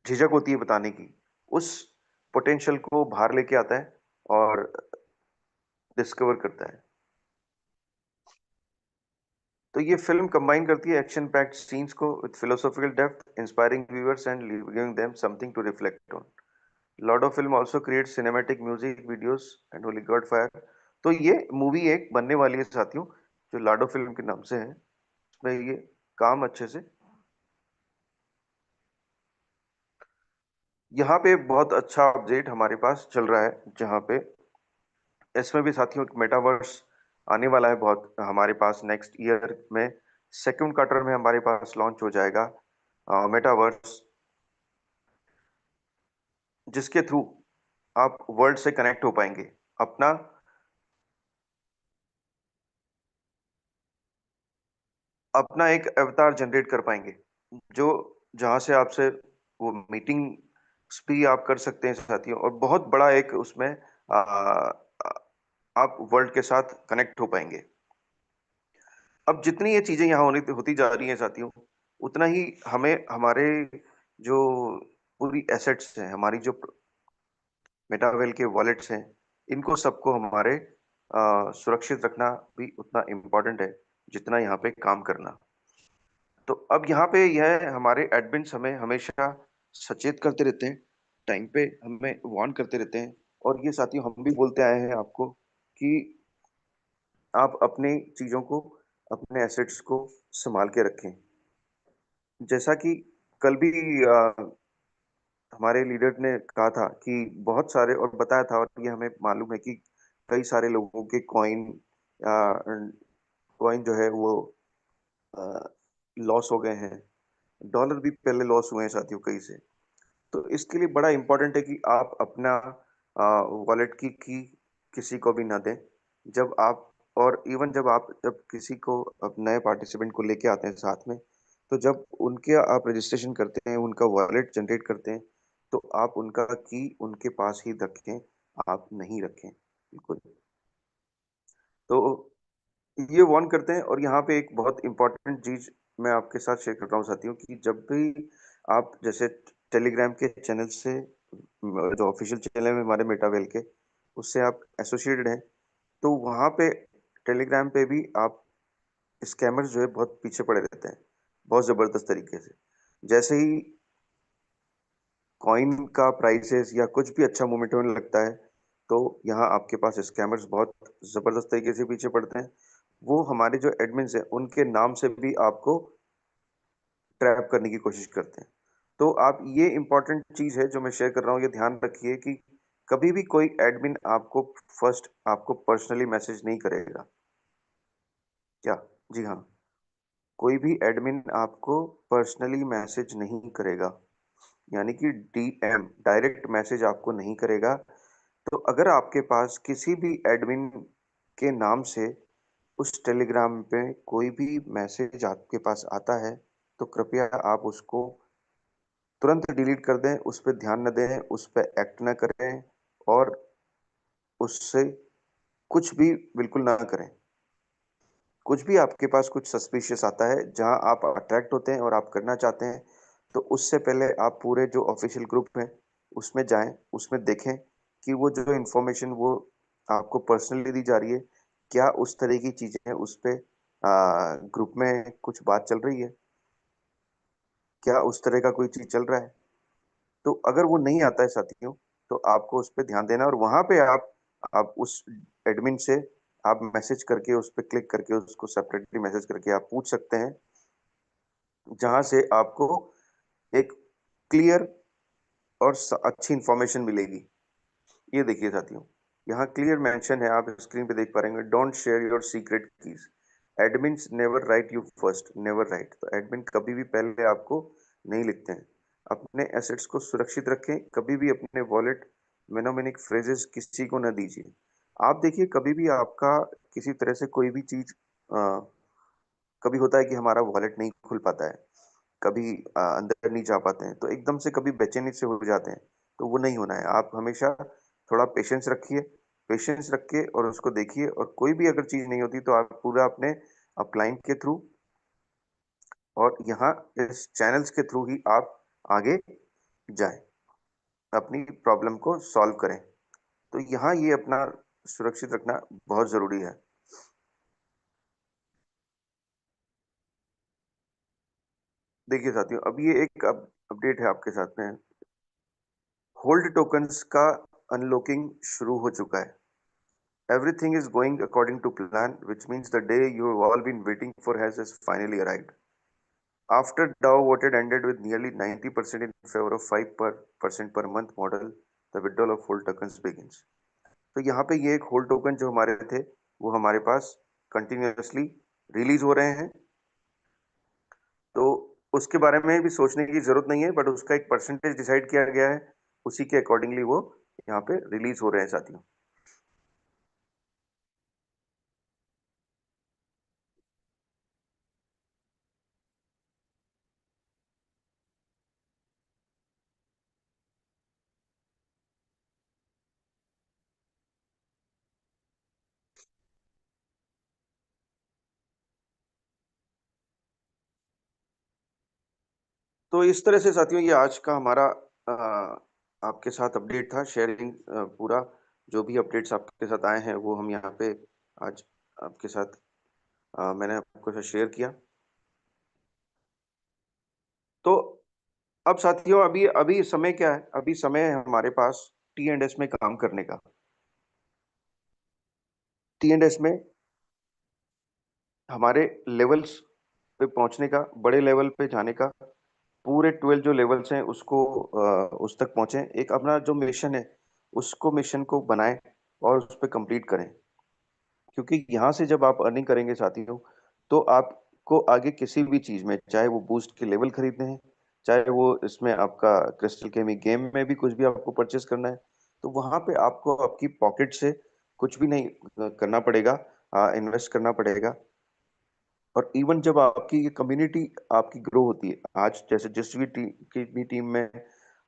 झिझक होती है बताने की, उस पोटेंशियल को बाहर लेके आता है और डिस्कवर करता है। तो ये फिल्म कंबाइन करती है एक्शन पैक्ड सीन्स को with philosophical depth, inspiring viewers and giving them something to reflect on. Lord of film also creates cinematic music videos and holy god fire. तो ये मूवी एक बनने वाली है साथियों, जो लाडो फिल्म के नाम से है। इसमें ये काम अच्छे से, यहाँ पे बहुत अच्छा अपडेट हमारे पास चल रहा है, जहाँ पे इसमें भी साथियों एक मेटावर्स आने वाला है बहुत हमारे पास नेक्स्ट ईयर में। सेकंड क्वार्टर में हमारे पास लॉन्च हो जाएगा मेटावर्स, जिसके थ्रू आप वर्ल्ड से कनेक्ट हो पाएंगे, अपना अपना एक अवतार जनरेट कर पाएंगे, जो जहां से आपसे वो मीटिंग भी आप कर सकते हैं साथियों, और बहुत बड़ा एक उसमें आप वर्ल्ड के साथ कनेक्ट हो पाएंगे। अब जितनी ये चीजें यहाँ होने होती जा रही हैं साथियों, उतना ही हमें हमारे जो पूरी एसेट्स हैं, हमारी जो मेटावेल के वॉलेट्स हैं, इनको सबको हमारे सुरक्षित रखना भी उतना इम्पोर्टेंट है जितना यहाँ पे काम करना। तो अब यहाँ पे यह हमारे एडमिन्स हमें हमेशा सचेत करते रहते हैं, टाइम पे हमें वार्न करते रहते हैं। और ये साथियों हम भी बोलते आए हैं आपको कि आप अपनी चीजों को, अपने एसेट्स को संभाल के रखें। जैसा कि कल भी हमारे लीडर ने कहा था कि बहुत सारे, और बताया था, और ये हमें मालूम है कि कई सारे लोगों के कॉइन कॉइन जो है वो लॉस हो गए हैं। डॉलर भी पहले लॉस हुए हैं साथियों कई से। तो इसके लिए बड़ा इंपॉर्टेंट है कि आप अपना वॉलेट की किसी को भी ना दें। जब आप, और इवन जब किसी को, अब नए पार्टिसिपेंट को लेके आते हैं साथ में, तो जब उनके आप रजिस्ट्रेशन करते हैं, उनका वॉलेट जनरेट करते हैं, तो आप उनका की उनके पास ही रखें, आप नहीं रखें बिल्कुल। तो ये वार्न करते हैं। और यहाँ पे एक बहुत इंपॉर्टेंट चीज मैं आपके साथ शेयर कर रहा हूँ साथियों, कि जब भी आप जैसे टेलीग्राम के चैनल से, जो ऑफिशियल चैनल है हमारे मेटावेल के, उससे आप एसोसिएटेड हैं, तो वहाँ पे टेलीग्राम पे भी आप, स्कैमर्स जो है बहुत पीछे पड़े रहते हैं, बहुत जबरदस्त तरीके से। जैसे ही कॉइन का प्राइसेस या कुछ भी अच्छा मूवमेंट होने लगता है, तो यहाँ आपके पास स्कैमर्स बहुत जबरदस्त तरीके से पीछे पड़ते हैं। वो हमारे जो एडमिन्स हैं उनके नाम से भी आपको ट्रैप करने की कोशिश करते हैं। तो आप, ये इंपॉर्टेंट चीज है जो मैं शेयर कर रहा हूँ, ये ध्यान रखिए कि कभी भी कोई एडमिन आपको फर्स्ट आपको पर्सनली मैसेज नहीं करेगा। क्या? जी हाँ, कोई भी एडमिन आपको पर्सनली मैसेज नहीं करेगा, यानी कि डीएम, डायरेक्ट मैसेज आपको नहीं करेगा। तो अगर आपके पास किसी भी एडमिन के नाम से उस टेलीग्राम पे कोई भी मैसेज आपके पास आता है, तो कृपया आप उसको तुरंत डिलीट कर दें, उस पे ध्यान न दें, उस पे एक्ट ना करें, और उससे कुछ भी बिल्कुल ना करें। कुछ भी आपके पास कुछ सस्पिशियस आता है, जहाँ आप अट्रैक्ट होते हैं और आप करना चाहते हैं, तो उससे पहले आप पूरे जो ऑफिशियल ग्रुप हैं, उसमें जाएँ, उसमें देखें कि वो जो इन्फॉर्मेशन वो आपको पर्सनली दी जा रही है, क्या उस तरह की चीजें उस पे ग्रुप में कुछ बात चल रही है, क्या उस तरह का कोई चीज चल रहा है। तो अगर वो नहीं आता है साथियों, तो आपको उस पे ध्यान देना है, और वहां पे आप उस एडमिन से आप मैसेज करके उस पे क्लिक करके उसको सेपरेटली मैसेज करके आप पूछ सकते हैं, जहां से आपको एक क्लियर और अच्छी इंफॉर्मेशन मिलेगी। ये देखिए साथियों, यहाँ क्लियर मेंशन है, आप स्क्रीन पे देख पा रहे हैं, don't share your secret keys, admins never write you first, never write. तो एडमिन कभी भी पहले आपको नहीं लिखते हैं। अपने एसेट्स को सुरक्षित रखें, कभी भी अपने वॉलेट मेनोमेनिक फ्रेजेस किसी को न दीजिए। आप देखिए, कभी भी आपका किसी तरह से कोई भी चीज कभी होता है कि हमारा वॉलेट नहीं खुल पाता है, कभी अंदर नहीं जा पाते हैं, तो एकदम से कभी बेचैनी से हो जाते हैं, तो वो नहीं होना है। आप हमेशा थोड़ा पेशेंस रखिए, पेशेंस रख के और उसको देखिए, और कोई भी अगर चीज़ नहीं होती तो आप पूरा अपने अपलाइन के थ्रू और यहाँ इस चैनल्स के थ्रू ही आप आगे जाएँ, अपनी प्रॉब्लम को सॉल्व करें। तो यहाँ ये अपना सुरक्षित रखना बहुत ज़रूरी है। देखिए साथियों, अब ये एक अपडेट है आपके साथ में, होल्ड टोकन्स का अनलॉकिंग शुरू हो चुका है। Everything is going according to plan, which means the day you've all been waiting for has finally arrived. After Dow voted ended with nearly 90% in favor of 5% per month model, the withdrawal of hold tokens begins. तो यहाँ पे ये एक होल्ड टोकन जो हमारे थे, वो हमारे पास कंटिन्यूअसली रिलीज हो रहे हैं। तो उसके बारे में भी सोचने की जरूरत नहीं है, बट उसका एक परसेंटेज डिसाइड किया गया है, उसी के अकॉर्डिंगली वो यहाँ पे रिलीज हो रहे हैं साथियों। तो इस तरह से साथियों, ये आज का हमारा आपके साथ अपडेट था, शेयरिंग पूरा जो भी अपडेट्स आपके साथ आए हैं वो हम यहाँ पे आज आपके साथ मैंने आपको साथ शेयर किया। तो अब साथियों, अभी अभी समय क्या है, अभी समय है हमारे पास टी एंड एस में काम करने का। टी एंड एस में हमारे लेवल्स पे पहुंचने का, बड़े लेवल पे जाने का, पूरे 12 जो लेवल्स हैं उसको उस तक पहुंचे, एक अपना जो मिशन है उसको मिशन को बनाएं और उस पर कंप्लीट करें। क्योंकि यहाँ से जब आप अर्निंग करेंगे साथियों, तो आपको आगे किसी भी चीज में, चाहे वो बूस्ट के लेवल खरीदने हैं, चाहे वो इसमें आपका क्रिस्टल केमी गेम में भी कुछ भी आपको परचेस करना है, तो वहां पे आपको आपकी पॉकेट से कुछ भी नहीं करना पड़ेगा, इन्वेस्ट करना पड़ेगा। और इवन जब आपकी ये कम्युनिटी आपकी ग्रो होती है, आज जैसे जिस भी टीम की भी टीम में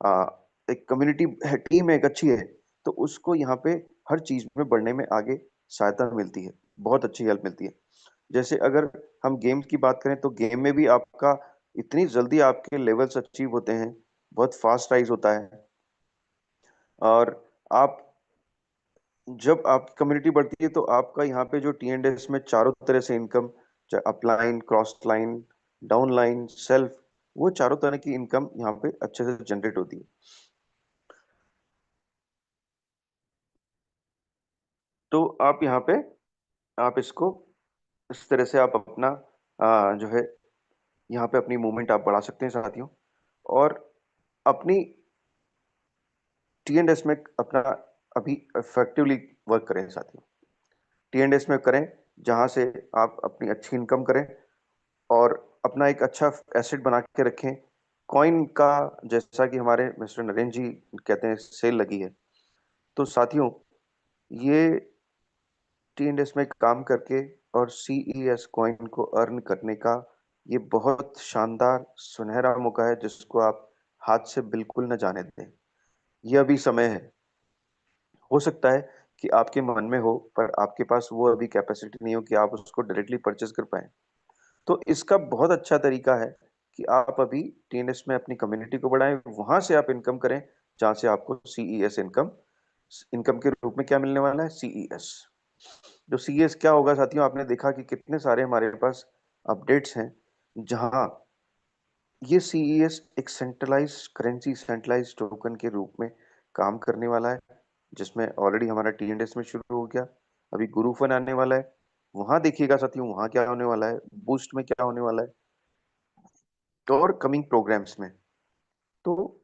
आ, एक कम्युनिटी है, टीम एक अच्छी है, तो उसको यहाँ पे हर चीज में बढ़ने में आगे सहायता मिलती है, बहुत अच्छी हेल्प मिलती है। जैसे अगर हम गेम्स की बात करें, तो गेम में भी आपका इतनी जल्दी आपके लेवल्स अचीव होते हैं, बहुत फास्ट राइज होता है। और आप जब आपकी कम्युनिटी बढ़ती है, तो आपका यहाँ पे जो टी एंड एस में चारों तरह से इनकम, चाहे upline, cross line, down line, self, वो चारों तरह की इनकम यहाँ पे अच्छे से जनरेट होती है। तो आप यहाँ पे आप इसको इस तरह से आप अपना जो है यहाँ पे अपनी मूवमेंट आप बढ़ा सकते हैं साथियों, और अपनी टी एंड एस में अपना अभी इफेक्टिवली वर्क करें साथियों। टी एंड एस में करें जहाँ से आप अपनी अच्छी इनकम करें और अपना एक अच्छा एसेट बना के रखें। कॉइन का, जैसा कि हमारे मिस्टर नरेंद्र जी कहते हैं, सेल लगी है। तो साथियों, ये टी एंड एस में काम करके और सीईएस कॉइन को अर्न करने का ये बहुत शानदार सुनहरा मौका है, जिसको आप हाथ से बिल्कुल न जाने दें। ये अभी समय है। हो सकता है कि आपके मन में हो, पर आपके पास वो अभी कैपेसिटी नहीं हो कि आप उसको डायरेक्टली परचेज कर पाए। तो इसका बहुत अच्छा तरीका है कि आप अभी टीएनएस में अपनी कम्युनिटी को बढ़ाएं, वहां से आप इनकम करें, जहां से आपको सीईएस इनकम इनकम के रूप में क्या मिलने वाला है? सीईएस। जो सीईएस क्या होगा साथियों, आपने देखा कि कितने सारे हमारे पास अपडेट्स हैं जहां ये सीईएस एक सेंट्रलाइज्ड करेंसी, सेंट्रलाइज्ड टोकन के रूप में काम करने वाला है, जिसमें ऑलरेडी हमारा टीएनएस में शुरू हो गया। अभी गुरु फन आने वाला है, वहां देखिएगा साथियों, वहां क्या होने वाला है, बूस्ट में क्या होने वाला है, तो और कमिंग प्रोग्राम्स में। तो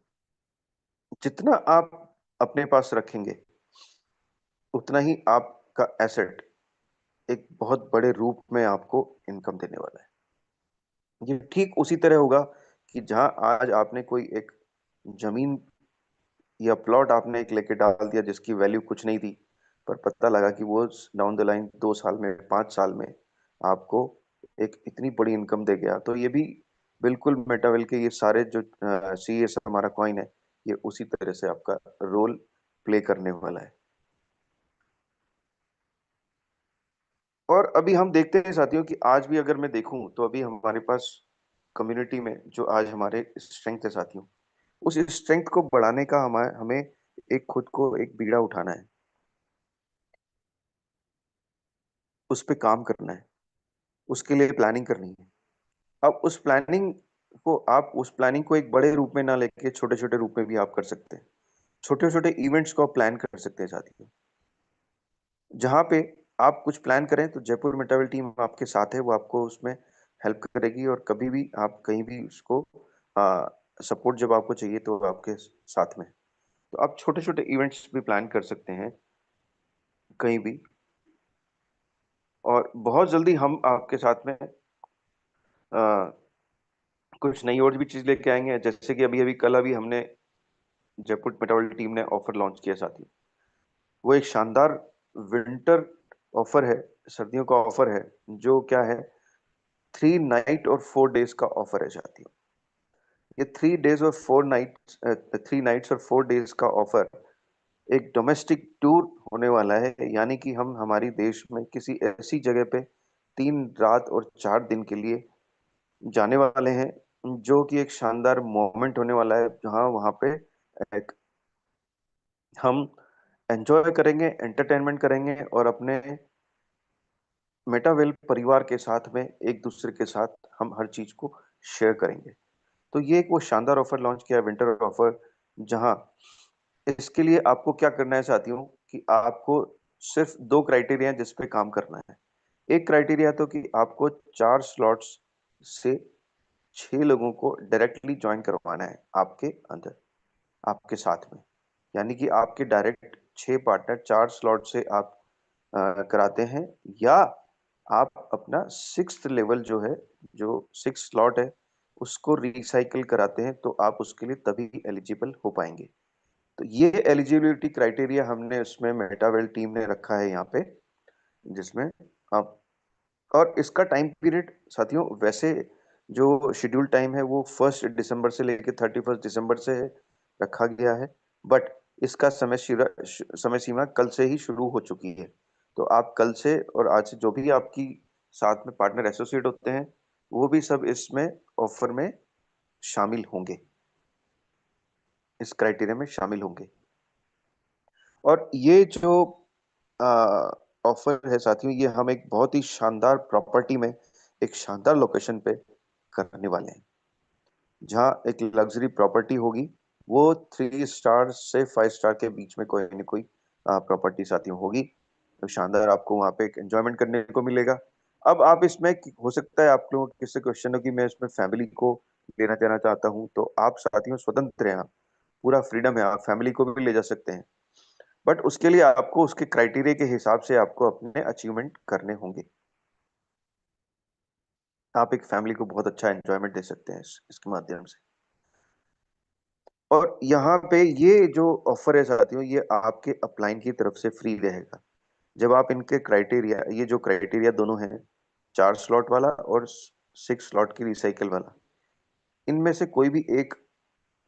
जितना आप अपने पास रखेंगे उतना ही आपका एसेट एक बहुत बड़े रूप में आपको इनकम देने वाला है। ये ठीक उसी तरह होगा कि जहां आज आपने कोई एक जमीन या प्लॉट आपने एक लेके डाल दिया जिसकी वैल्यू कुछ नहीं थी, पर पता लगा कि वो डाउन द लाइन 2 साल में, 5 साल में आपको एक इतनी बड़ी इनकम दे गया। तो ये भी बिल्कुल मेटावेल के ये सारे जो सीएस हमारा कॉइन है, ये उसी तरह से आपका रोल प्ले करने वाला है। और अभी हम देखते हैं साथियों कि आज भी अगर मैं देखूं तो अभी हमारे पास कम्युनिटी में जो आज हमारे स्ट्रेंथ है साथियों, उस स्ट्रेंथ को बढ़ाने का हमें हमें एक खुद को एक बीड़ा उठाना है, उस पे काम करना है, उसके लिए प्लानिंग करनी है। अब उस प्लानिंग को एक बड़े रूप में ना लेके छोटे छोटे रूप में भी आप कर सकते हैं। छोटे छोटे इवेंट्स को आप प्लान कर सकते हैं साथियों, जहां पे आप कुछ प्लान करें तो जयपुर मेटावेल टीम आपके साथ है, वो आपको उसमें हेल्प करेगी, और कभी भी आप कहीं भी उसको सपोर्ट जब आपको चाहिए तो वो आपके साथ में। तो आप छोटे छोटे इवेंट्स भी प्लान कर सकते हैं कहीं भी, और बहुत जल्दी हम आपके साथ में कुछ नई और भी चीज लेके आएंगे। जैसे कि अभी अभी कल अभी हमने जयपुर मेटावर्ल्ड टीम ने ऑफर लॉन्च किया साथी, वो एक शानदार विंटर ऑफर है, सर्दियों का ऑफर है, जो क्या है, 3 नाइट और 4 डेज का ऑफर है साथियों। ये 3 नाइट्स और 4 डेज का ऑफर एक डोमेस्टिक टूर होने वाला है, यानी कि हम हमारी देश में किसी ऐसी जगह पे 3 रात और 4 दिन के लिए जाने वाले हैं, जो कि एक शानदार मोमेंट होने वाला है, जहां वहां पे एक हम एंजॉय करेंगे, एंटरटेनमेंट करेंगे, और अपने मेटावेल परिवार के साथ में एक दूसरे के साथ हम हर चीज को शेयर करेंगे। तो ये एक वो शानदार ऑफर लॉन्च किया है, विंटर ऑफर, जहां इसके लिए आपको क्या करना है साथियों, कि आपको सिर्फ 2 क्राइटेरिया जिस पे काम करना है। एक क्राइटेरिया तो कि आपको 4 स्लॉट्स से 6 लोगों को डायरेक्टली ज्वाइन करवाना है आपके अंदर, आपके साथ में, यानी कि आपके डायरेक्ट 6 पार्टनर 4 स्लॉट से आप कराते हैं, या आप अपना 6th लेवल जो है, जो 6 स्लॉट है, उसको रिसाइकिल कराते हैं, तो आप उसके लिए तभी एलिजिबल हो पाएंगे। तो ये एलिजिबिलिटी क्राइटेरिया हमने उसमें मेटावेल टीम ने रखा है यहाँ पे, जिसमें आप, और इसका टाइम पीरियड साथियों, वैसे जो शेड्यूल टाइम है वो 1 दिसंबर से लेकर 31 दिसंबर से रखा गया है, बट इसका समय सीमा कल से ही शुरू हो चुकी है। तो आप कल से और आज से जो भी आपकी साथ में पार्टनर एसोसिएट होते हैं, वो भी सब इसमें ऑफर में शामिल होंगे, इस क्राइटेरिया में शामिल होंगे। और ये जो ऑफर है साथियों, ये हम एक बहुत ही शानदार प्रॉपर्टी में, एक शानदार लोकेशन पे करने वाले हैं, जहाँ एक लग्जरी प्रॉपर्टी होगी। वो 3 स्टार से 5 स्टार के बीच में कोई ना कोई प्रॉपर्टी साथियों होगी। तो शानदार आपको वहाँ पे एक एंजॉयमेंट करने को मिलेगा। अब आप इसमें हो सकता है आप लोगों को किससे क्वेश्चन हो कि मैं इसमें फैमिली को लेना देना चाहता हूँ, तो आप साथियों स्वतंत्र हैं, आप पूरा फ्रीडम है, आप फैमिली को भी ले जा सकते हैं, बट उसके लिए आपको उसके क्राइटेरिया के हिसाब से आपको अपने अचीवमेंट करने होंगे। आप एक फैमिली को बहुत अच्छा एंजॉयमेंट दे सकते हैं इसके माध्यम से। और यहाँ पे ये जो ऑफर है साथियों, ये आपके अपलाइन की तरफ से फ्री रहेगा। जब आप इनके क्राइटेरिया, ये जो क्राइटेरिया दोनों हैं, 4 स्लॉट वाला और 6 स्लॉट की रिसाइकल वाला, इनमें से कोई भी एक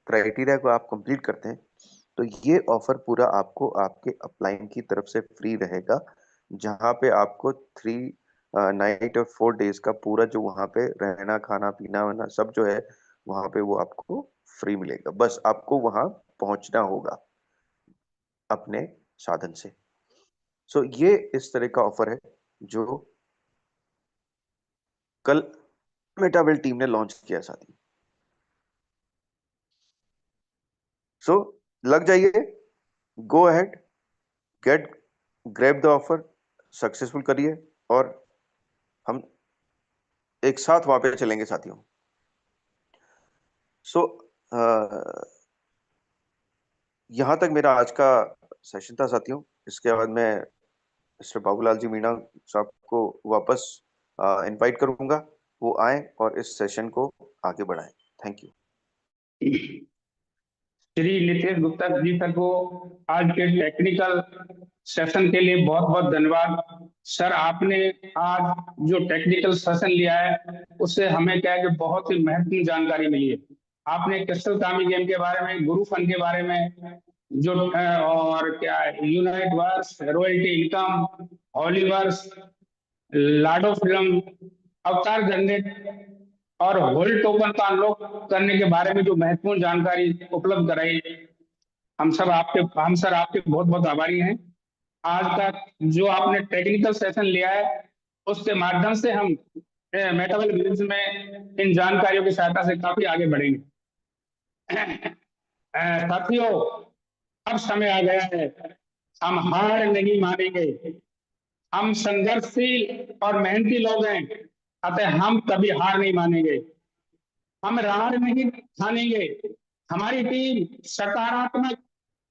क्राइटेरिया को आप कंप्लीट करते हैं, तो ये ऑफर पूरा आपको आपके अपलाइन की तरफ से फ्री रहेगा, जहाँ पे आपको 3 नाइट और 4 डेज का पूरा जो वहाँ पे रहना खाना पीना वाना सब जो है, वहाँ पे वो आपको फ्री मिलेगा। बस आपको वहाँ पहुँचना होगा अपने साधन से। सो ये इस तरह का ऑफर है जो कल मेटावेल टीम ने लॉन्च किया साथी। सो लग जाइए, go ahead, get grab the offer, successful करिए, और हम एक साथ वहां पे चलेंगे साथियों। सो यहां तक मेरा आज का सेशन था साथियों। इसके बाद मैं मिस्टर बाबूलाल जी मीणा साहब को वापस इनवाइट करूंगा, वो आए और इस सेशन को आगे बढ़ाएं। Thank you. Shri Nitesh Gupta ji sir को आज के टेक्निकल सेशन के लिए बहुत बहुत धन्यवाद। सर आपने आज जो टेक्निकल सेशन लिया है उससे हमें क्या है कि बहुत ही महत्वपूर्ण जानकारी मिली है। आपने क्रिस्टल तामी गेम के बारे में, गुरु फन के बारे में, जो और क्या यूनाइट वर्स, रॉयल्टी इनकम, हॉलीवर्स, लाडो फिल्म, अवतार जनरेट और होल्ड टोकन का अनलॉक करने के बारे में जो महत्वपूर्ण जानकारी उपलब्ध कराई, हम सर आपके बहुत बहुत आभारी हैं। आज तक जो आपने टेक्निकल सेशन लिया है उसके माध्यम से हम मेटावेल बिजनेस में इन जानकारियों की सहायता से काफी आगे बढ़ेंगे। साथियों, अब समय आ गया है, हम हार नहीं मानेंगे। हम संघर्षशील और मेहनती लोग हैं, अतः हम कभी हार नहीं मानेंगे। हम रार नहीं ठानेंगे। हमारी टीम सकारात्मक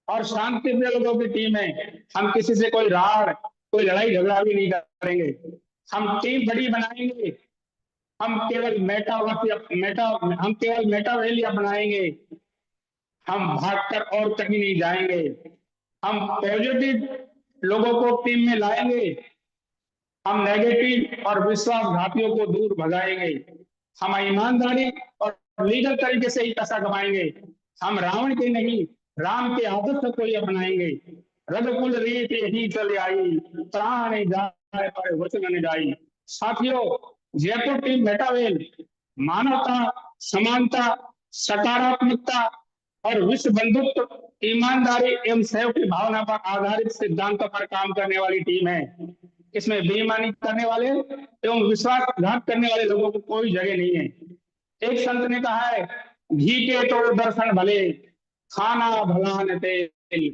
और शांति प्रिय लोगों की टीम है। हम किसी से कोई रार, कोई लड़ाई झगड़ा भी नहीं करेंगे। हम टीम बड़ी बनाएंगे। हम केवल हम केवल मेटावेलिया बनाएंगे। हम भागकर और कहीं नहीं जाएंगे। हम पॉजिटिव लोगों को टीम में लाएंगे। हम नेगेटिव और विश्वासघातियों को दूर भगाएंगे। हम ईमानदारी और लीगल तरीके से ही पैसा कमाएंगे। हम रावण के नहीं, राम के आदर्श को ही अपनाएंगे। रघुकुल रीत ही चले आई, प्राण जाए पर वचन न जाई। साथियों, जयपुर टीम मेटावेल मानवता, समानता, सकारात्मकता और विश्व बंधुत्व, ईमानदारी एवं सहयोग की भावना पर आधारित सिद्धांतों पर काम करने वाली टीम है। इसमें बेईमानी करने वाले एवं विश्वासघात करने वाले लोगों को कोई जगह नहीं है। एक संत ने कहा है, घी के तो दर्शन भले, खाना भला न तेल,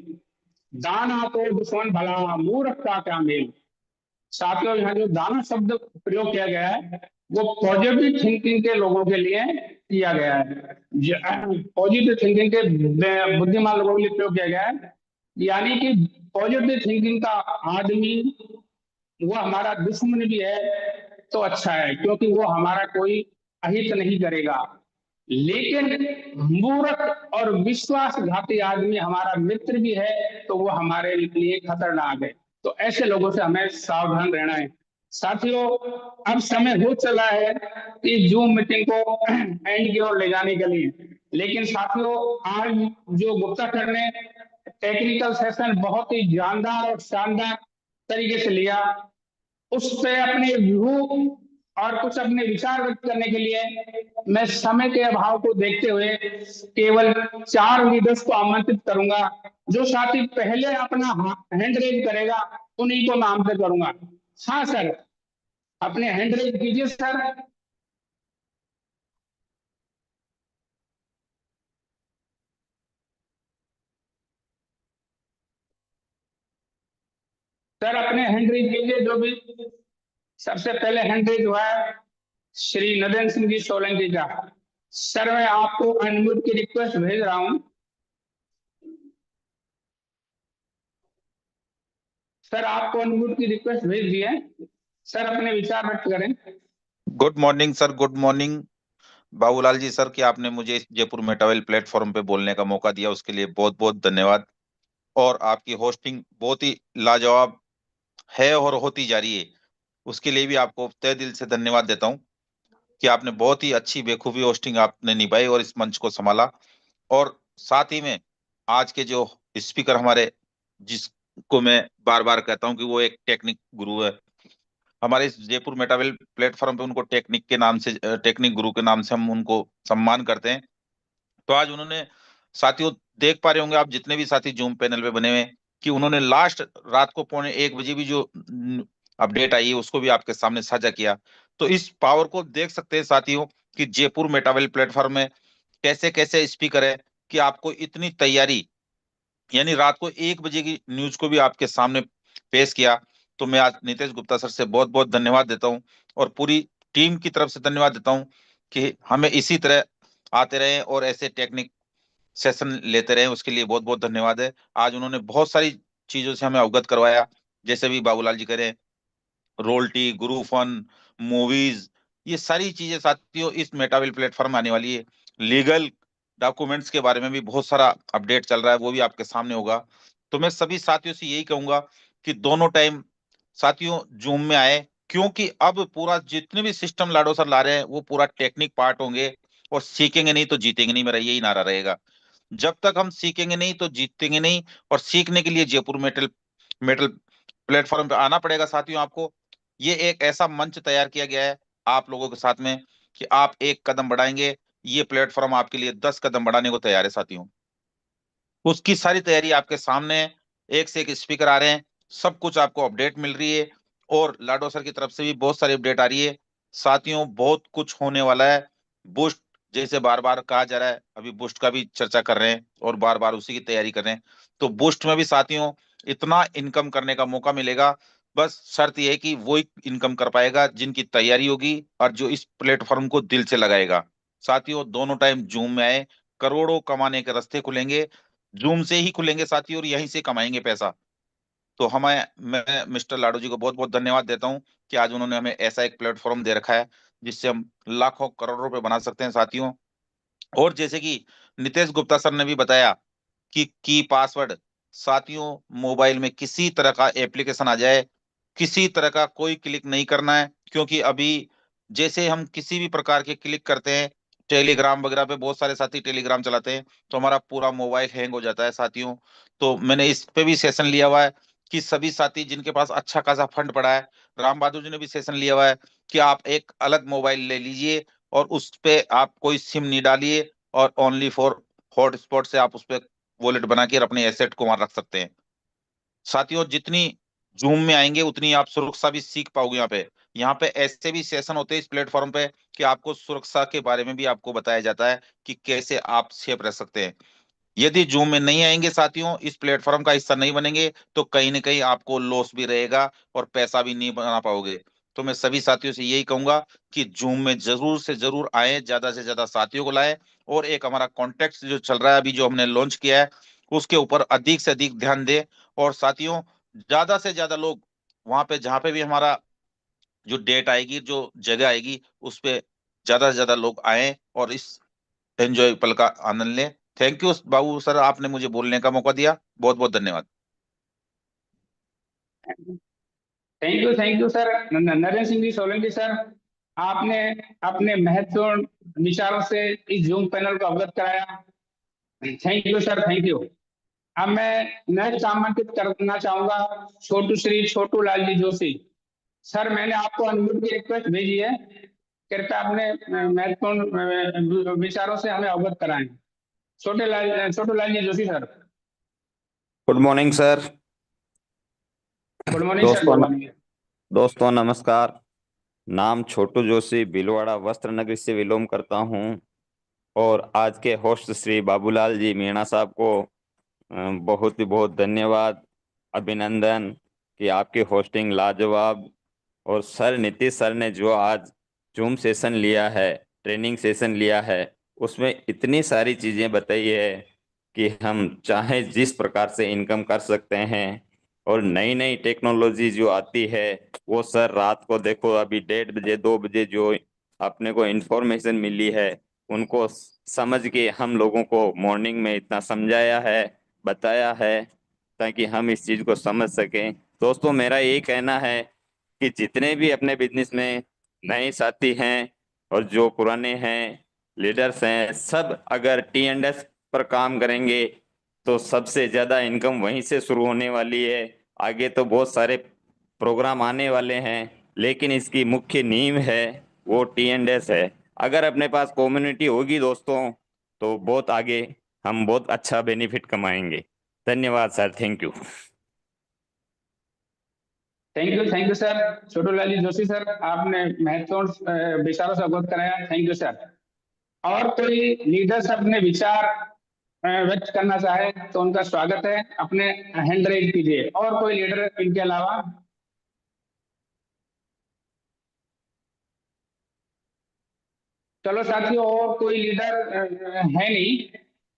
दाना तो दुश्मन भला, मूर्ख का क्या मेल। साथियों, यहाँ जो दाना शब्द प्रयोग किया गया है वो पॉजिटिव थिंकिंग के लोगों के लिए किया गया है। पॉजिटिव थिंकिंग के बुद्धिमान लोगों के लिए प्रयोग किया गया है। यानी कि पॉजिटिव थिंकिंग का आदमी वो हमारा दुश्मन भी है तो अच्छा है, क्योंकि वो हमारा कोई अहित नहीं करेगा। लेकिन मूर्ख और विश्वासघाती आदमी हमारा मित्र भी है तो वो हमारे लिए खतरनाक है। तो ऐसे लोगों से हमें सावधान रहना है। साथियों, अब समय हो चला है कि जूम मीटिंग को एंड की ओर ले जाने के लिए। लेकिन साथियों, आज जो गुप्ता सर ने टेक्निकल सेशन बहुत ही जानदार और शानदार तरीके से लिया, उससे अपने व्यू और कुछ अपने विचार व्यक्त करने के लिए मैं समय के अभाव को देखते हुए केवल 4 लीडर्स को आमंत्रित करूंगा। जो साथी पहले अपना हैंड रेज करेगा उन्हीं को मैं आमंत्रित करूंगा। हाँ सर, अपने हैंड रेज कीजिए सर। सर अपने हैंड रेज कीजिए जो भी। सबसे पहले हैंड रेज हुआ है श्री नरेंद्र सिंह जी सोलंकी का। सर मैं आपको अनम्यूट की रिक्वेस्ट भेज रहा हूं। सर आपको अनम्यूट की रिक्वेस्ट भेज दी है। सर अपने विचार व्यक्त करें। Good morning sir, good morning Babulal ji sir, कि आपने मुझे इस जयपुर मेटावेल प्लेटफॉर्म पे बोलने का मौका दिया, उसके लिए बहुत बहुत धन्यवाद। और आपकी होस्टिंग बहुत ही लाजवाब है और होती जा रही है, उसके लिए भी आपको तहे दिल से धन्यवाद देता हूं कि आपने बहुत ही अच्छी बेखूबी होस्टिंग आपने निभाई और इस मंच को संभाला। और साथ ही में आज के जो स्पीकर हमारे, जिसको मैं बार बार कहता हूं कि वो एक टेक्निक गुरु है, हमारे इस जयपुर मेटावेल प्लेटफॉर्म पे उनको टेक्निक के नाम से, टेक्निक गुरु के नाम से हम उनको सम्मान करते हैं। तो आज उन्होंने, साथियों देख पा रहे होंगे आप जितने भी साथी जूम पैनल पे बने हुए हैं, कि उन्होंने लास्ट रात को 1:45 भी जो अपडेट आई है उसको भी आपके सामने साझा किया। तो इस पावर को देख सकते हैं साथियों कि जयपुर मेटावेल प्लेटफॉर्म में कैसे कैसे स्पीकर है कि आपको इतनी तैयारी, यानी रात को 1 बजे की न्यूज को भी आपके सामने पेश किया। तो मैं आज नितेश गुप्ता सर से बहुत बहुत धन्यवाद देता हूं और पूरी टीम की तरफ से धन्यवाद देता हूं कि हमें इसी तरह आते रहे और ऐसे टेक्निक सेशन लेते रहे, उसके लिए बहुत बहुत धन्यवाद है। आज उन्होंने बहुत सारी चीजों से हमें अवगत करवाया, जैसे भी बाबूलाल जी कह रहे हैं, रोल्टी, गुरु फन, मूवीज, ये सारी चीजें साथियों इस मेटावेल प्लेटफॉर्म में आने वाली है। लीगल डॉक्यूमेंट्स के बारे में भी बहुत सारा अपडेट चल रहा है, वो भी आपके सामने होगा। तो मैं सभी साथियों से यही कहूंगा कि दोनों टाइम साथियों जूम में आए, क्योंकि अब पूरा जितने भी सिस्टम लाडो सर ला रहे हैं वो पूरा टेक्निक पार्ट होंगे, और सीखेंगे नहीं तो जीतेंगे नहीं, मेरा यही नारा रहेगा। जब तक हम सीखेंगे नहीं तो जीतेंगे नहीं। और सीखने के लिए जयपुर मेटल मेटल प्लेटफॉर्म पे आना पड़ेगा साथियों आपको। ये एक ऐसा मंच तैयार किया गया है आप लोगों के साथ में कि आप एक कदम बढ़ाएंगे, ये प्लेटफॉर्म आपके लिए 10 कदम बढ़ाने को तैयार है साथियों। उसकी सारी तैयारी आपके सामने है, एक से एक स्पीकर आ रहे हैं, सब कुछ आपको अपडेट मिल रही है, और लाडो सर की तरफ से भी बहुत सारी अपडेट आ रही है साथियों। बहुत कुछ होने वाला है। बूस्ट जैसे बार बार कहा जा रहा है, अभी बूस्ट का भी चर्चा कर रहे हैं और बार बार उसी की तैयारी कर रहे हैं। तो बूस्ट में भी साथियों इतना इनकम करने का मौका मिलेगा, बस शर्त यह है कि वो ही इनकम कर पाएगा जिनकी तैयारी होगी और जो इस प्लेटफॉर्म को दिल से लगाएगा। साथियों दोनों टाइम जूम में आए, करोड़ों कमाने के रास्ते खुलेंगे, जूम से ही खुलेंगे साथियों, और यहीं से कमाएंगे पैसा। तो हमें मैं मिस्टर लाडो जी को बहुत बहुत धन्यवाद देता हूं कि आज उन्होंने हमें ऐसा एक प्लेटफॉर्म दे रखा है जिससे हम लाखों करोड़ों रुपए बना सकते हैं साथियों। और जैसे कि नितेश गुप्ता सर ने भी बताया कि पासवर्ड साथियों, मोबाइल में किसी तरह का एप्लीकेशन आ जाए, किसी तरह का कोई क्लिक नहीं करना है, क्योंकि अभी जैसे हम किसी भी प्रकार के क्लिक करते हैं, टेलीग्राम वगैरह पे बहुत सारे साथी टेलीग्राम चलाते हैं तो हमारा पूरा मोबाइल हैंग हो जाता है साथियों। तो मैंने इस पे भी सेशन लिया हुआ है कि सभी साथी जिनके पास अच्छा खासा फंड पड़ा है, राम बहादुर जी ने भी सेशन लिया हुआ है कि आप एक अलग मोबाइल ले लीजिए और उस पे आप कोई सिम नहीं डालिए, और ओनली फॉर हॉटस्पॉट से आप उस पे वॉलेट बना के अपने एसेट को वहां रख सकते हैं। साथियों जितनी जूम में आएंगे उतनी आप सुरक्षा भी सीख पाओगे। यहाँ पे ऐसे भी सेशन होते हैं इस प्लेटफॉर्म पे कि आपको सुरक्षा के बारे में भी आपको बताया जाता है कि कैसे आप सेफ रह सकते हैं। यदि जूम में नहीं आएंगे साथियों, इस प्लेटफॉर्म का हिस्सा नहीं बनेंगे, तो कहीं ना कहीं आपको लॉस भी रहेगा और पैसा भी नहीं बना पाओगे। तो मैं सभी साथियों से यही कहूंगा कि जूम में जरूर से जरूर आए, ज्यादा से ज्यादा साथियों को लाए, और एक हमारा कॉन्टेक्ट जो चल रहा है अभी जो हमने लॉन्च किया है उसके ऊपर अधिक से अधिक ध्यान दे। और साथियों ज्यादा से ज्यादा लोग वहां पे जहां पे भी हमारा जो डेट आएगी, जो जगह आएगी, उस पे ज्यादा से ज्यादा लोग आए और इस एंजॉय पल का आनंद लें। थैंक यू बाबू सर, आपने मुझे बोलने का मौका दिया, बहुत बहुत धन्यवाद। Thank you sir. Narendra Singh ji Solanki sir, आपने अपने महत्वपूर्ण विचारों से इस जूम पैनल को अवगत कराया। Thank you sir, thank you. अब मैं नेक्स्ट आमंत्रित करना चाहूंगा छोटू श्री छोटू लाल जी जोशी सर। मैंने आपको अनम्यूट की रिक्वेस्ट भेजी है, कृपया अपने महत्वपूर्ण विचारों से हमें अवगत कराएं। Chhotu Lal ji Joshi sir. Good morning sir. Good morning sir, good morning. दोस्तों नमस्कार। नाम छोटू जोशी, भीलवाड़ा वस्त्र नगरी से विलोम करता हूँ। और आज के होस्ट श्री बाबूलाल जी मीणा साहब को बहुत ही बहुत धन्यवाद, अभिनंदन कि आपकी होस्टिंग लाजवाब। और सर नीतीश सर ने जो आज जूम सेशन लिया है, ट्रेनिंग सेशन लिया है, उसमें इतनी सारी चीज़ें बताई है कि हम चाहे जिस प्रकार से इनकम कर सकते हैं। और नई नई टेक्नोलॉजी जो आती है वो सर रात को देखो, अभी 1:30 बजे 2 बजे जो अपने को इन्फॉर्मेशन मिली है उनको समझ के हम लोगों को मॉर्निंग में इतना समझाया है, बताया है, ताकि हम इस चीज़ को समझ सकें। दोस्तों मेरा ये कहना है कि जितने भी अपने बिजनेस में नए साथी हैं और जो पुराने हैं, लीडर्स हैं, सब अगर T&S पर काम करेंगे तो सबसे ज़्यादा इनकम वहीं से शुरू होने वाली है। आगे तो बहुत सारे प्रोग्राम आने वाले हैं, लेकिन इसकी मुख्य नींव है वो T&S है। अगर अपने पास कम्युनिटी होगी दोस्तों तो बहुत आगे हम बहुत अच्छा बेनिफिट कमाएंगे। धन्यवाद sir, thank you. Thank you sir. Chhotu Lal ji Joshi sir, आपने महत्वपूर्ण विचारों से अवगत कराया। Thank you sir. और कोई लीडर्स अपने विचार व्यक्त करना चाहे तो उनका स्वागत है, अपने हैंड रेज कीजिए। और कोई लीडर इनके अलावा? चलो साथियों, और कोई लीडर है नहीं,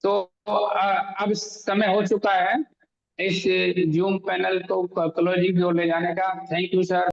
तो अब समय हो चुका है इस जूम पैनल को क्लोजिंग की ओर ले जाने का। Thank you sir.